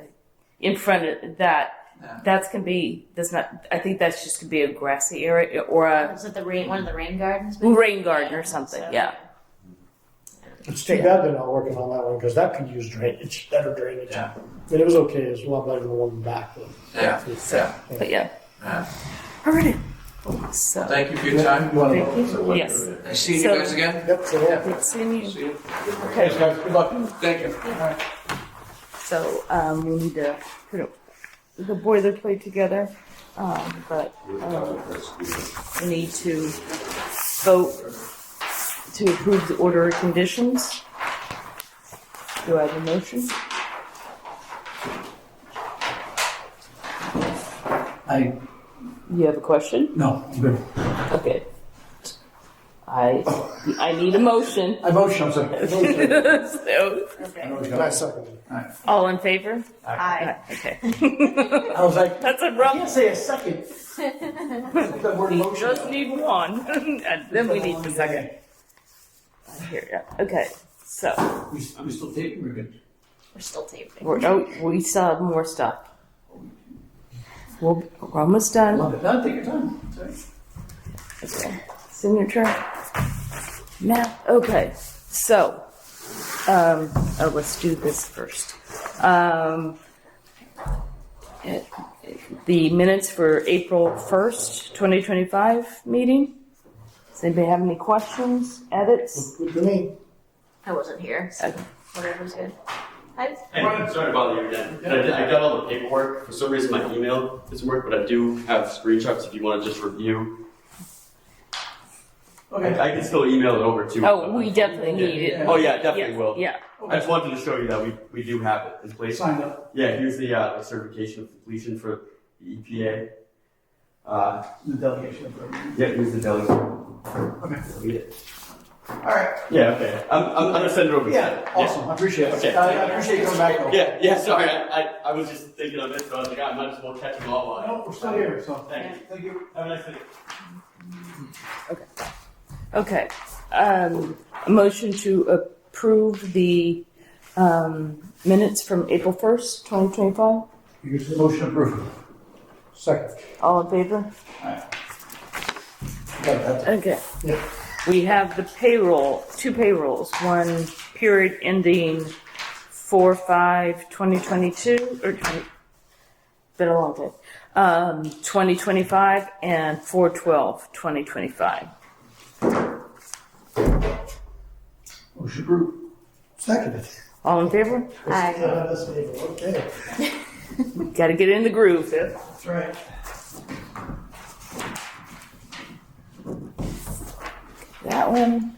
in front of that, Yeah. that's gonna be, that's not, I think that's just gonna be a grassy area or a Was it one of the rain gardens? rain garden or something, So- yeah. It's too bad they're not working on that one because that could use drainage, better drainage. Yeah. I mean, it was okay. It was a lot better than the one back. But Yeah, yeah. But yeah. Yeah. Alrighty. So, Thank you for your time. You wanna thank go? you. Yes. Nice seeing So- you guys again. yep. So yeah. Good seeing you. See you. Thanks, guys. Good luck. Thank you. So, we need to put the boilerplate together, but, we need to vote to approve the order of conditions. Do I have a motion? You have a question? No, I'm good. Okay. I need a motion. I motion, I'm sorry. So, Nice second. all in favor? Aye. Okay. I was like, That's a I rough. can't say a second. The word We motion. just need one, and then we need the second. I hear ya. Okay, so We still taping, we're good. We're still taping. we still have more stuff. We're almost done. Love it. No, take your time. Sorry. Okay. Signature. Map. Okay. So, let's do this first. The minutes for April 1st, 2025 meeting. Does anybody have any questions, edits? Good to me. I wasn't here, so Okay. whatever's good. Hey, sorry to bother you again. I got all the paperwork. For some reason, my email doesn't work, but I do have screenshots if you want to just review. Okay. I can still email it over too. Oh, we definitely need it. Oh yeah, definitely Yeah, will. yeah. I just wanted to show you that we do have it in place. Signed up. Yeah, here's the certification of completion for the EPA. The delegation. Yeah, here's the delegate. Okay. Read it. All right. Yeah, okay. I'm gonna send it over. to you. Yeah, awesome. I appreciate it. Okay. I appreciate you coming back though. Yeah, sorry. I was just thinking of it, so I was like, I might as well catch them all on. No, we're still here, so Thank you. thank you. Have a nice day. Okay. A motion to approve the minutes from April 1st, 2025. Here's the motion approved. Second. All in favor? Okay. Yeah. We have the payroll, two payrolls, one period ending 4/5/2022, or 20, been a long day. 2025 and 4/12/2025. Motion approved. Seconded. All in favor? Aye. This table. Okay. Got to get in the groove. That's right. That one.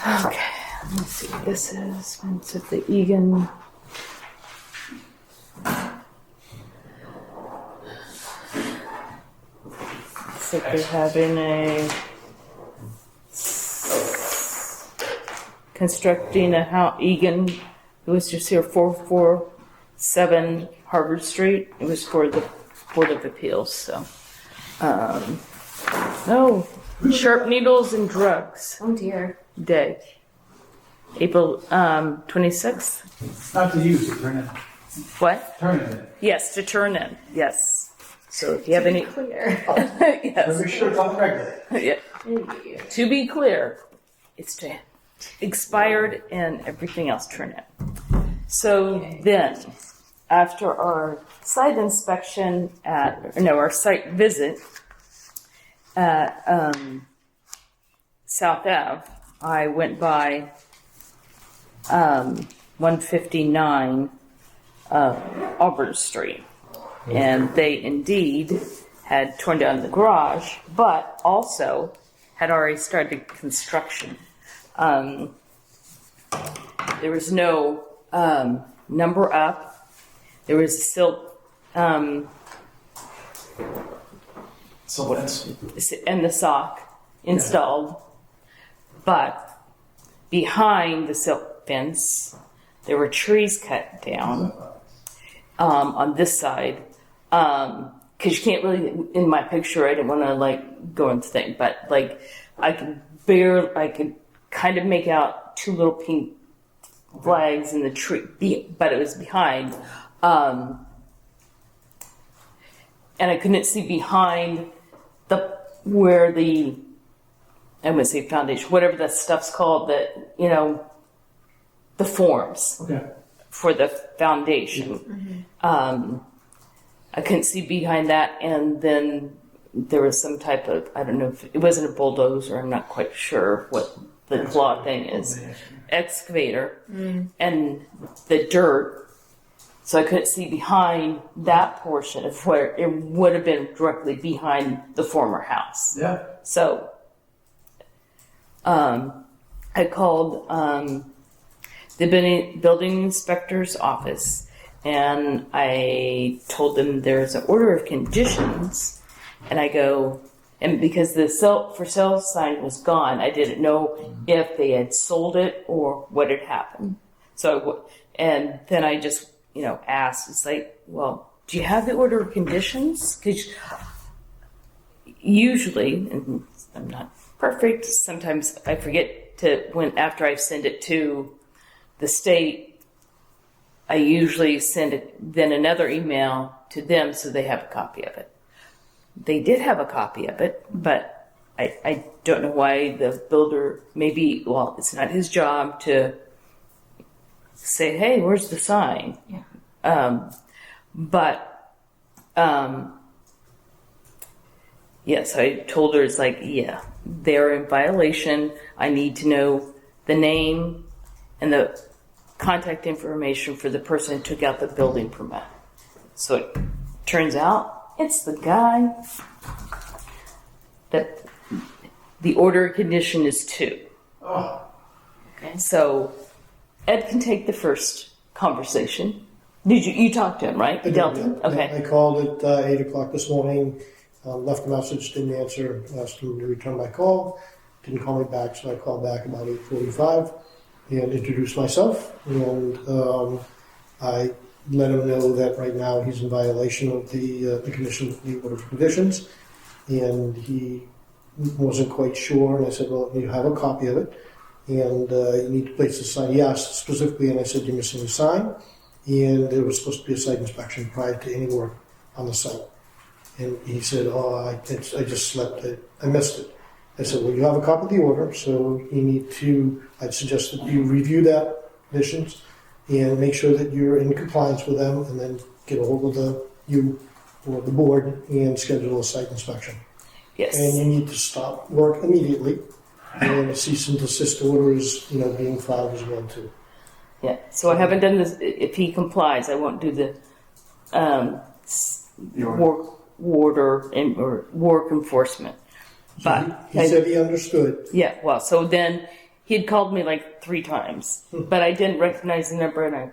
Okay, let me see what this is. It's at the Egan. Looks like they're having a constructing a house. Egan, it was just here 447 Harvard Street. It was for the Board of Appeals. So, no. Sharp Needles and Drugs Oh dear. Day. April 26th. Not to use it, turn it. What? Turn it. Yes, to turn in. Yes. So if you have any. Clear. Yes. Make sure it's on the record. Yeah. To be clear, it's to expired and everything else turn in. So then, after our site inspection our site visit at South Ave, I went by 159 Auburn Street, and they indeed had torn down the garage, but also had already started construction. there was no number up. There was a silk So that's, and the sock installed, but behind the silk fence, there were trees cut down on this side. Because you can't really, in my picture, I didn't want to like go into thing, but like I could kind of make out two little pink flags in the tree, but it was behind. And I couldn't see behind where the, I'm going to say foundation, whatever that stuff's called, that, you know, the forms okay. for the foundation. I couldn't see behind that, and then there was some type of, I don't know, if it wasn't a bulldozer, I'm not quite sure what the claw thing is, excavator, and the dirt. So I couldn't see behind that portion of where it would have been directly behind the former house. Yeah. So I called the building inspector's office, and I told them there's an order of conditions, and I go, and because the for sale sign was gone, I didn't know if they had sold it or what had happened. So, and then I just, you know, asked, it's like, well, do you have the order of conditions? Because usually, and I'm not perfect, sometimes I forget to, after I send it to the state, I usually send then another email to them so they have a copy of it. They did have a copy of it, but I don't know why the builder, maybe, well, it's not his job to say, hey, where's the sign? Yeah. Yes, I told her, it's like, yeah, they're in violation. I need to know the name and the contact information for the person who took out the building permit. So it turns out it's the guy that the order condition is to. Oh, Okay. So Ed can take the first conversation. Did you talked to him, right? I did, Delta? yeah. Okay. I called at 8 o'clock this morning, left a message, didn't answer, asked him to return my call, didn't call me back, so I called back about 8:45 and introduced myself, and I let him know that right now he's in violation of the order of conditions, and he wasn't quite sure, and I said, well, you have a copy of it, and you need to place the sign. He asked specifically, and I said, you're missing a sign, and there was supposed to be a site inspection prior to any work on the site. And he said, oh, I just slept, I missed it. I said, well, you have a copy of the order, so you need to, I'd suggest that you review that conditions and make sure that you're in compliance with them, and then get a hold of you or the board and schedule a site inspection. Yes. And you need to stop work immediately, and a cease and desist order is, you know, being filed as well too. Yeah. So I haven't done this. If he complies, I won't do the work order or work enforcement. But He said he understood. yeah. Well, so then he'd called me like 3 times, but I didn't recognize the number and I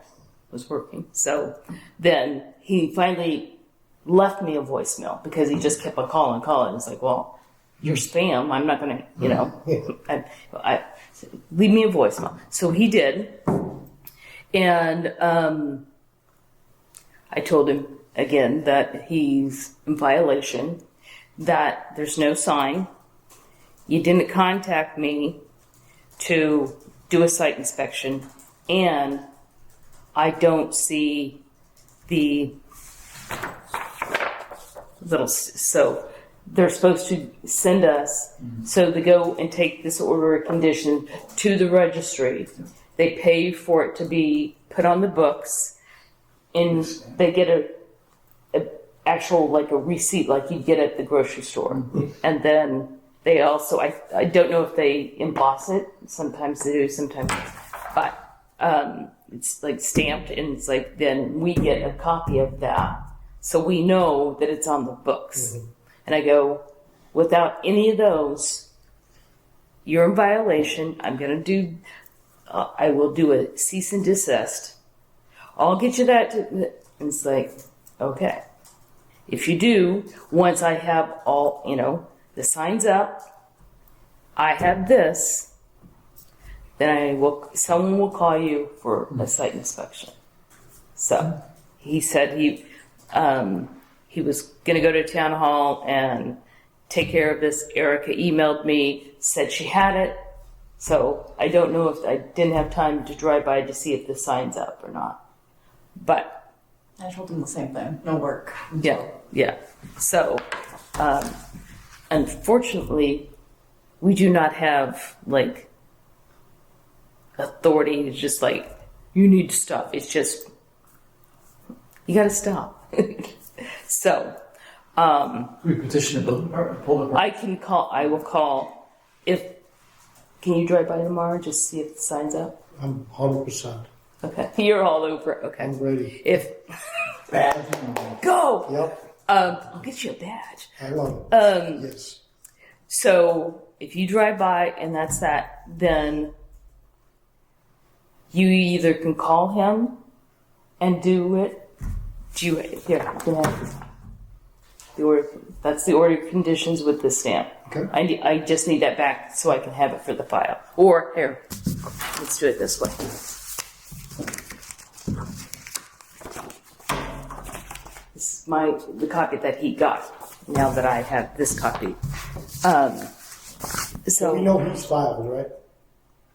was working. So then he finally left me a voicemail because he just kept on calling. It's like, well, you're spam. I'm not going to, you know, I leave me a voicemail. So he did. And I told him again that he's in violation, that there's no sign. You didn't contact me to do a site inspection, and I don't see the little, so they're supposed to send us, so they go and take this order of condition to the registry. They pay for it to be put on the books, and they get a actual, like a receipt like you'd get at the grocery store. And then they also, I don't know if they emboss it. Sometimes they do, sometimes, but it's like stamped, and it's like, then we get a copy of that. So we know that it's on the books. And I go, without any of those, you're in violation. I'm going to do I will do a cease and desist. I'll get you that. And it's like, okay. If you do, once I have all, the signs up, I have this, then someone will call you for a site inspection. So he said he was going to go to town hall and take care of this. Erica emailed me, said she had it. So I don't know if I didn't have time to drive by to see if the sign's up or not. But I told him the same thing. No work. yeah. So unfortunately, we do not have authority to just you need to stop. It's just you got to stop. So We petition the building department, pull the permit. I will call can you drive by tomorrow just see if the sign's up? I'm 100%. Okay. You're all over. Okay. I'm ready. Bad. Go! Yep. I'll get you a badge. I love it. Yes. So if you drive by and that's that, then you either can call him and do it. Here, you can have the order. That's the order of conditions with the stamp. Okay. I just need that back so I can have it for the file. Or here, let's do it this way. This is the copy that he got. Now that I have this copy, So we know who's filed, right?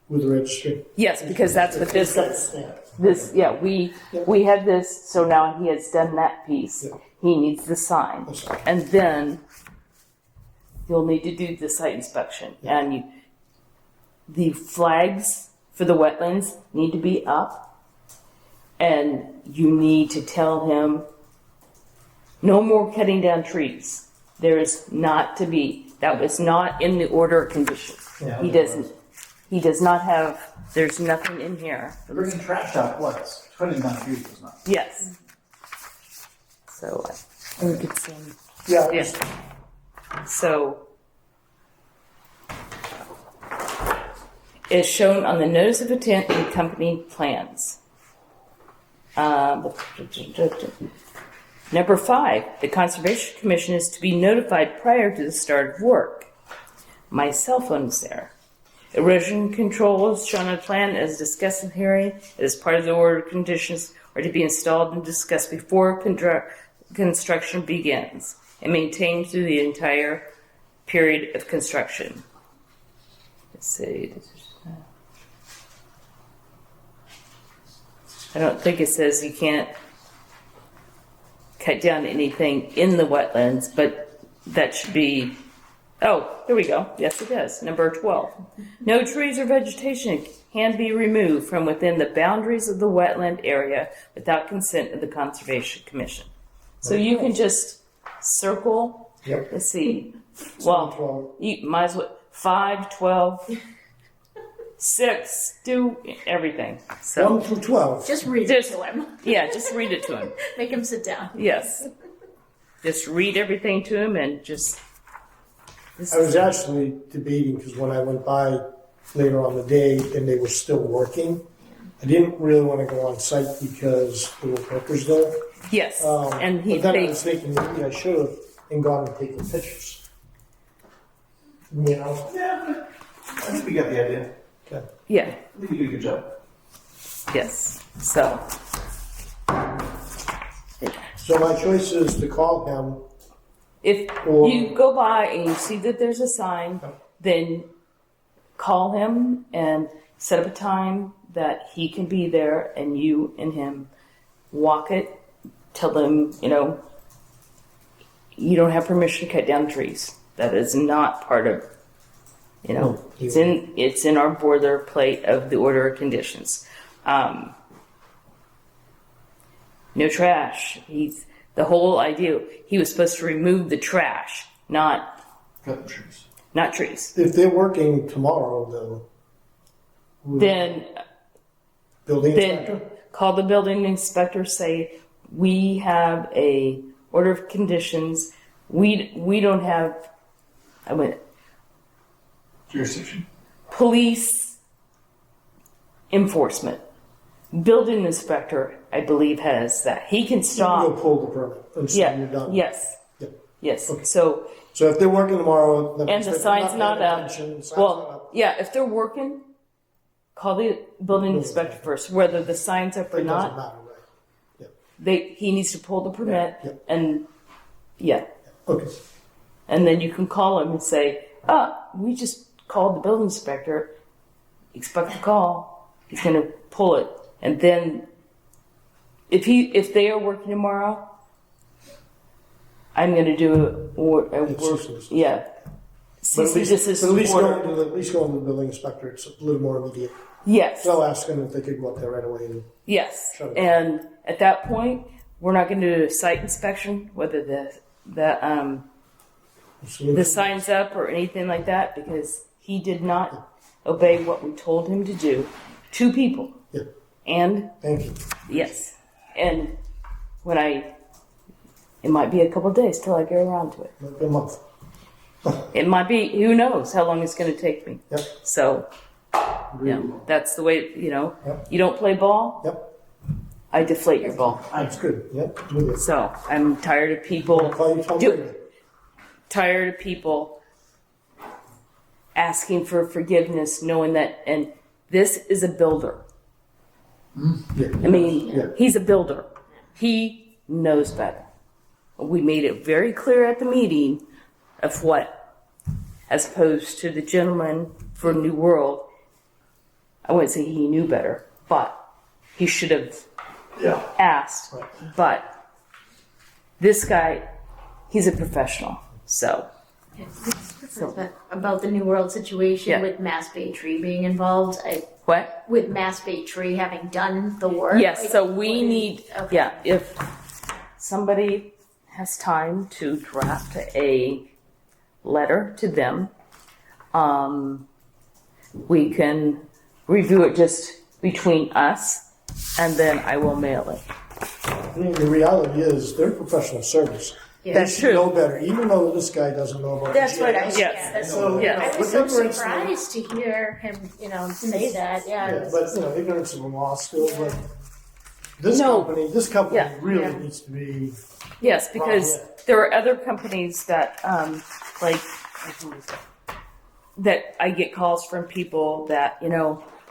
With the registry. yes, because that's what this is. Yeah. This, we have this. So now he has done that piece. Yeah. He needs the sign, That's right. and then you'll need to do the site inspection. And the flags for the wetlands need to be up, and you need to tell him no more cutting down trees. There is not to be. That was not in the order of conditions. Yeah, He doesn't. He does not have. There's nothing in here. Bringing trash out was. Cutting down trees was not. Yes. So I think it's Yeah. yeah. So is shown on the notice of intent and company plans. Number 5, the Conservation Commission is to be notified prior to the start of work. My cell phone is there. Erosion control is shown on the plan as discussed in hearing. As part of the order of conditions are to be installed and discussed before construction begins and maintained through the entire period of construction. Let's see. I don't think it says you can't cut down anything in the wetlands, but that should be, oh, here we go. Yes, it does. Number 12. No trees or vegetation can be removed from within the boundaries of the wetland area without consent of the Conservation Commission. So you can just circle, Yep. let's see, well, you might as well, 5, 12, 6, do everything. So 1 through 12. Just read it to him. yeah, just read it to him. Make him sit down. Yes. Just read everything to him and just. I was actually debating because when I went by later on the day and they were still working, I didn't really want to go on site because there were workers there. Yes. And but then I was thinking maybe I should have and gone and taken pictures. You know? Yeah, I think we got the idea. Okay. yeah. I think you did a good job. Yes. So. So my choice is to call him. If Or- you go by and you see that there's a sign, then call him and set up a time that he can be there and you and him walk it. Tell him, you don't have permission to cut down trees. That is not part of, it's in our boilerplate of the order of conditions. No trash. The whole idea, he was supposed to remove the trash, not Cut the trees. trees. If they're working tomorrow, Then building inspector? call the building inspector, say, we have a order of conditions. We don't have, Jurisdiction. police enforcement. Building inspector, I believe, has that. He can You stop. can go pull the permit and say you're done. Yes. Yep. Yes. Okay. So, So if they're working tomorrow, that and means the they're sign's not paying up. attention, the sign's not Well, up. yeah, if they're working, call the building inspector first, whether the sign's up or It doesn't not. matter, right? He needs to pull the permit, Yep. and yeah, Okay. and then you can call him and say, we just called the building inspector. Expect the call. He's going to pull it, and then if they are working tomorrow, I'm going to do yeah. But at least order. at least going to the building inspector, it's a little more immediate. Yes. So I'll ask them if they could go up there right away. And Yes, Shut it and at that point, we're not going to do a site inspection, whether the sign's up or anything like that, because he did not obey what we told him to do. 2 people. Yeah. And Thank you. yes, and it might be a couple of days till I get around to it. Might be a month. It might be, who knows how long it's going to take me. Yep. So, yeah, that's the way, Yep. you don't play ball, Yep. I deflate your ball. That's good. Yep. With it. So I'm tired of people Call you Tom do- Brady. tired of people asking for forgiveness, knowing that, and this is a builder. Yeah. I mean, Yeah. he's a builder. He knows better. We made it very clear at the meeting of what, as opposed to the gentleman for New World. I wouldn't say he knew better, but he should have asked. Right. But this guy, he's a professional. So, About the New World situation Yeah. with Mass Bay Tree being involved, what? with Mass Bay Tree having done the work. Yes, like, so we what is- need, okay. yeah, if somebody has time to draft a letter to them, we can review it just between us, and then I will mail it. I mean, the reality is they're professional service. Yeah. That's They should know true. better, even though this guy doesn't know about That's what I, GIS. yes. So, Yeah. I but was so ignorance- surprised to hear him, say that. Yeah, Yeah, but ignorance of the law still. But this No. company Yeah. really Yeah. needs to be. Yes, because Wow, there are other companies that, that I get calls from people that,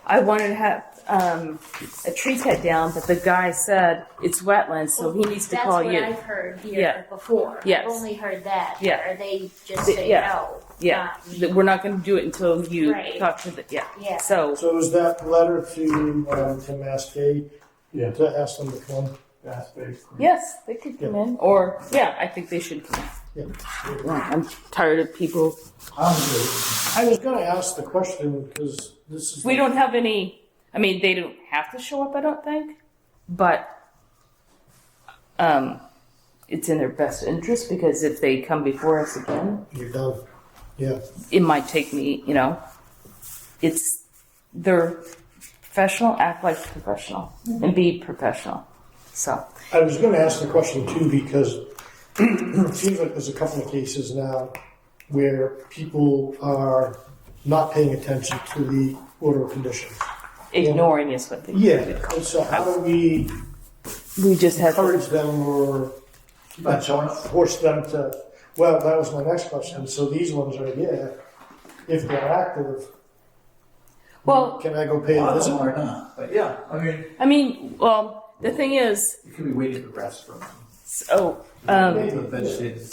I wanted to have a tree cut down, but the guy said it's wetlands, so he needs to that's call what you. I've heard here Yeah. before. Yes. I've only heard that. Yeah. Or they just say Yeah. no. Yeah, that we're not going to do it until you Right. talk to the, yeah. Yeah. So, So is that letter to Mass Bay Yeah. to ask them to come? That's basically. yes, they could come in, or, yeah, I think they should come in. Yeah. Yeah, I'm tired of people. I was going to ask the question because this is. We don't have any, I mean, they don't have to show up, I don't think, but it's in their best interest, because if they come before us again, You're done. Yeah. it might take me, they're professional, act like professional, and be professional. So, I was going to ask the question too because it seems like there's a couple of cases now where people are not paying attention to the order of conditions. ignoring is what they Yeah. And so how do we We just have to, encourage them or Not showing up. force them to? Well, that was my next question. So these ones are if they're active. well, Can I go pay A lot a of them visit? are not, but yeah, I mean, the thing is, you could be waiting for grass to grow. so, The vegetated.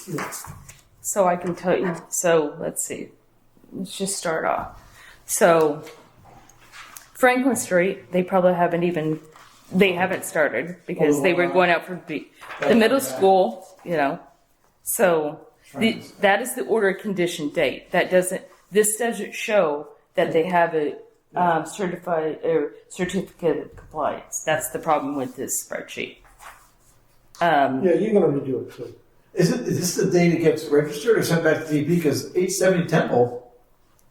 so I can tell you, so let's see, let's just start off. So, Franklin Street, they probably they haven't started, because they were going out for the middle school, so that is the order of condition date. This doesn't show that they have a certified or certificate of compliance. That's the problem with this spreadsheet. Yeah, you're going to redo it too. Is this the date it gets registered or sent back to DP? Because 870 Temple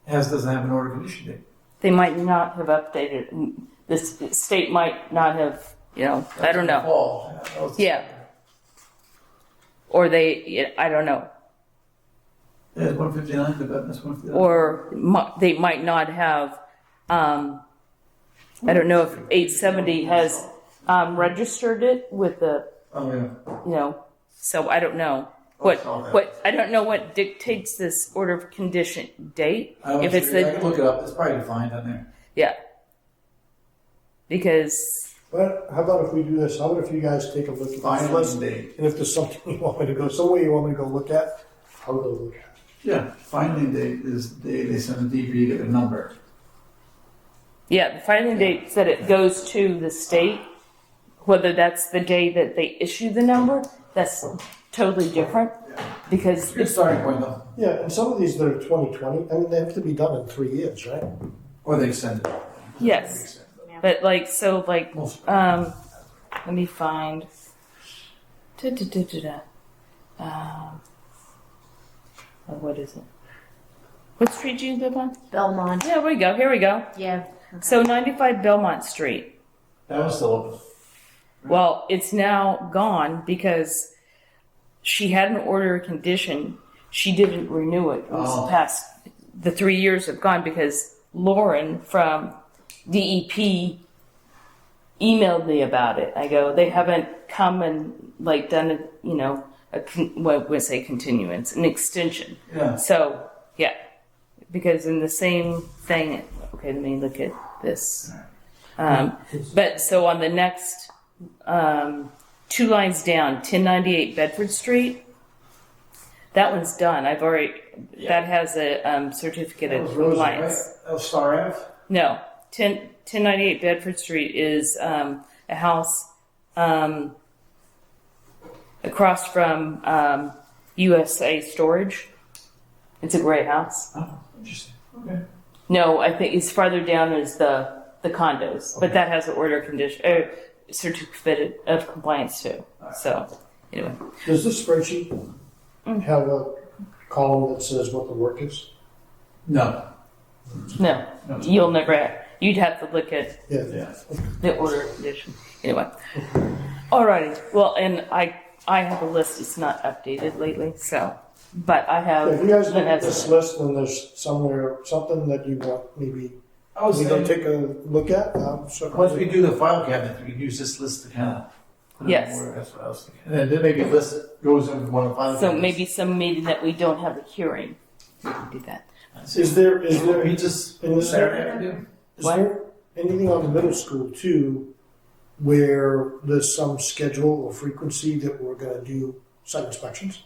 doesn't have an order condition date. They might not have updated. The state might not have, I don't know. Oh, Yeah. Or I don't know. Yeah, it's 159. The that's 159. Or they might not have I don't know if 870 has registered it with the, Oh, yeah. you know, so I don't know. I don't know what dictates this order of condition date. If it's I can look it up, it's probably defined on there. yeah. Because, Well, how about if we do this? How about if you guys take a look at Fine, this list? date. And if there's something you want me to go, somewhere you want me to go look at, I'll go look at it. Yeah, finding date is the day they send the DB to the number. yeah, the filing date said it goes to the state. Whether that's the day that they issue the number, that's totally different. Because Good starting point though. Yeah, and some of these that are 2020, I mean, they have to be done in 3 years, right? Or they send it. yes, but like so like Most- let me find. What is it? What street do you live on? Belmont. Yeah, we go. Here we go. Yeah. So 95 Belmont Street. That was still open. Well, it's now gone because she had an order of condition. She didn't renew it. It was past the 3 years have gone because Lauren from DEP emailed me about it. I go, they haven't come and like done a, you know, what would say continuance, an extension. Yeah. So yeah, because in the same thing. Okay, let me look at this. But so on the next 2 lines down, 1098 Bedford Street. That one's done. I've already. That has a certificate That of was Rosa, compliance. right? That was Star Ave? No, 1098 Bedford Street is a house across from USA Storage. It's a gray house. Oh, interesting. Okay. No, I think it's farther down is the condos, but that has an order condition, certificate of compliance too. So anyway, Does this spreadsheet have a column that says what the work is? No. no, you'll never. You'd have to look at Yeah. Yeah. the order condition. Anyway, alrighty. Well, and I have a list. It's not updated lately, so. But I have. If you guys look that at has- this list and there's somewhere, something that you want maybe I was we go thinking, take a look at, certainly. once we do the file cabinet, we can use this list to kind of. put it Yes. more- That's what I was thinking. And then maybe list it goes in one of the file So cabinets. maybe some meeting that we don't have a hearing, we can do that. Is there We just, in this Saturday area, afternoon? is there anything on the middle school too where there's some schedule or frequency that we're going to do site inspections?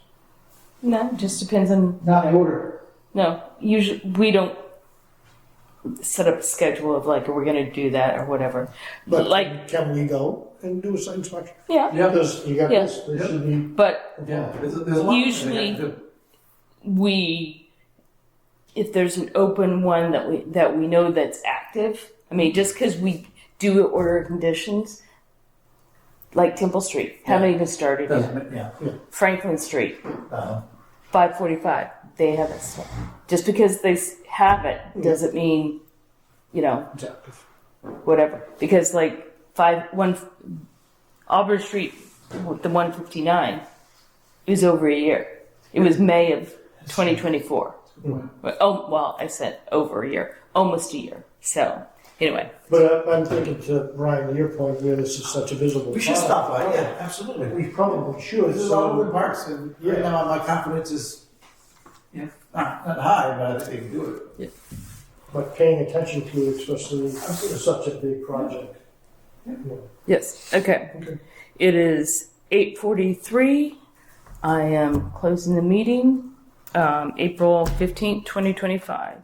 No, it just depends on. Not in order. No, usually we don't set up a schedule of like, we're going to do that or whatever. But Like, can we go and do a site inspection? yeah, Yeah. Because you got Yeah. this, there should be. but Yeah. There's a lot Usually- of things if there's an open one that we know that's active, I mean, just because we do an order of conditions, like Temple Street, haven't even started yet. doesn't, yeah. Franklin Street, Uh, 545, they haven't started. Just because they have it doesn't mean, you know, It's active. whatever. Because like Auburn Street, the 159, it was over a year. It was May of 2024. Oh, well, I said over a year, almost a year. So anyway, But I'm thinking to Brian, your point where this is such a visible. we should product, stop by, yeah, absolutely. We probably should. There's a lot of good parts, and right now my confidence is, you know, not high, but I think they can do it. But paying attention to it, especially for such a big project. yes, okay. It is 8:43. I am closing the meeting, April 15th, 2025.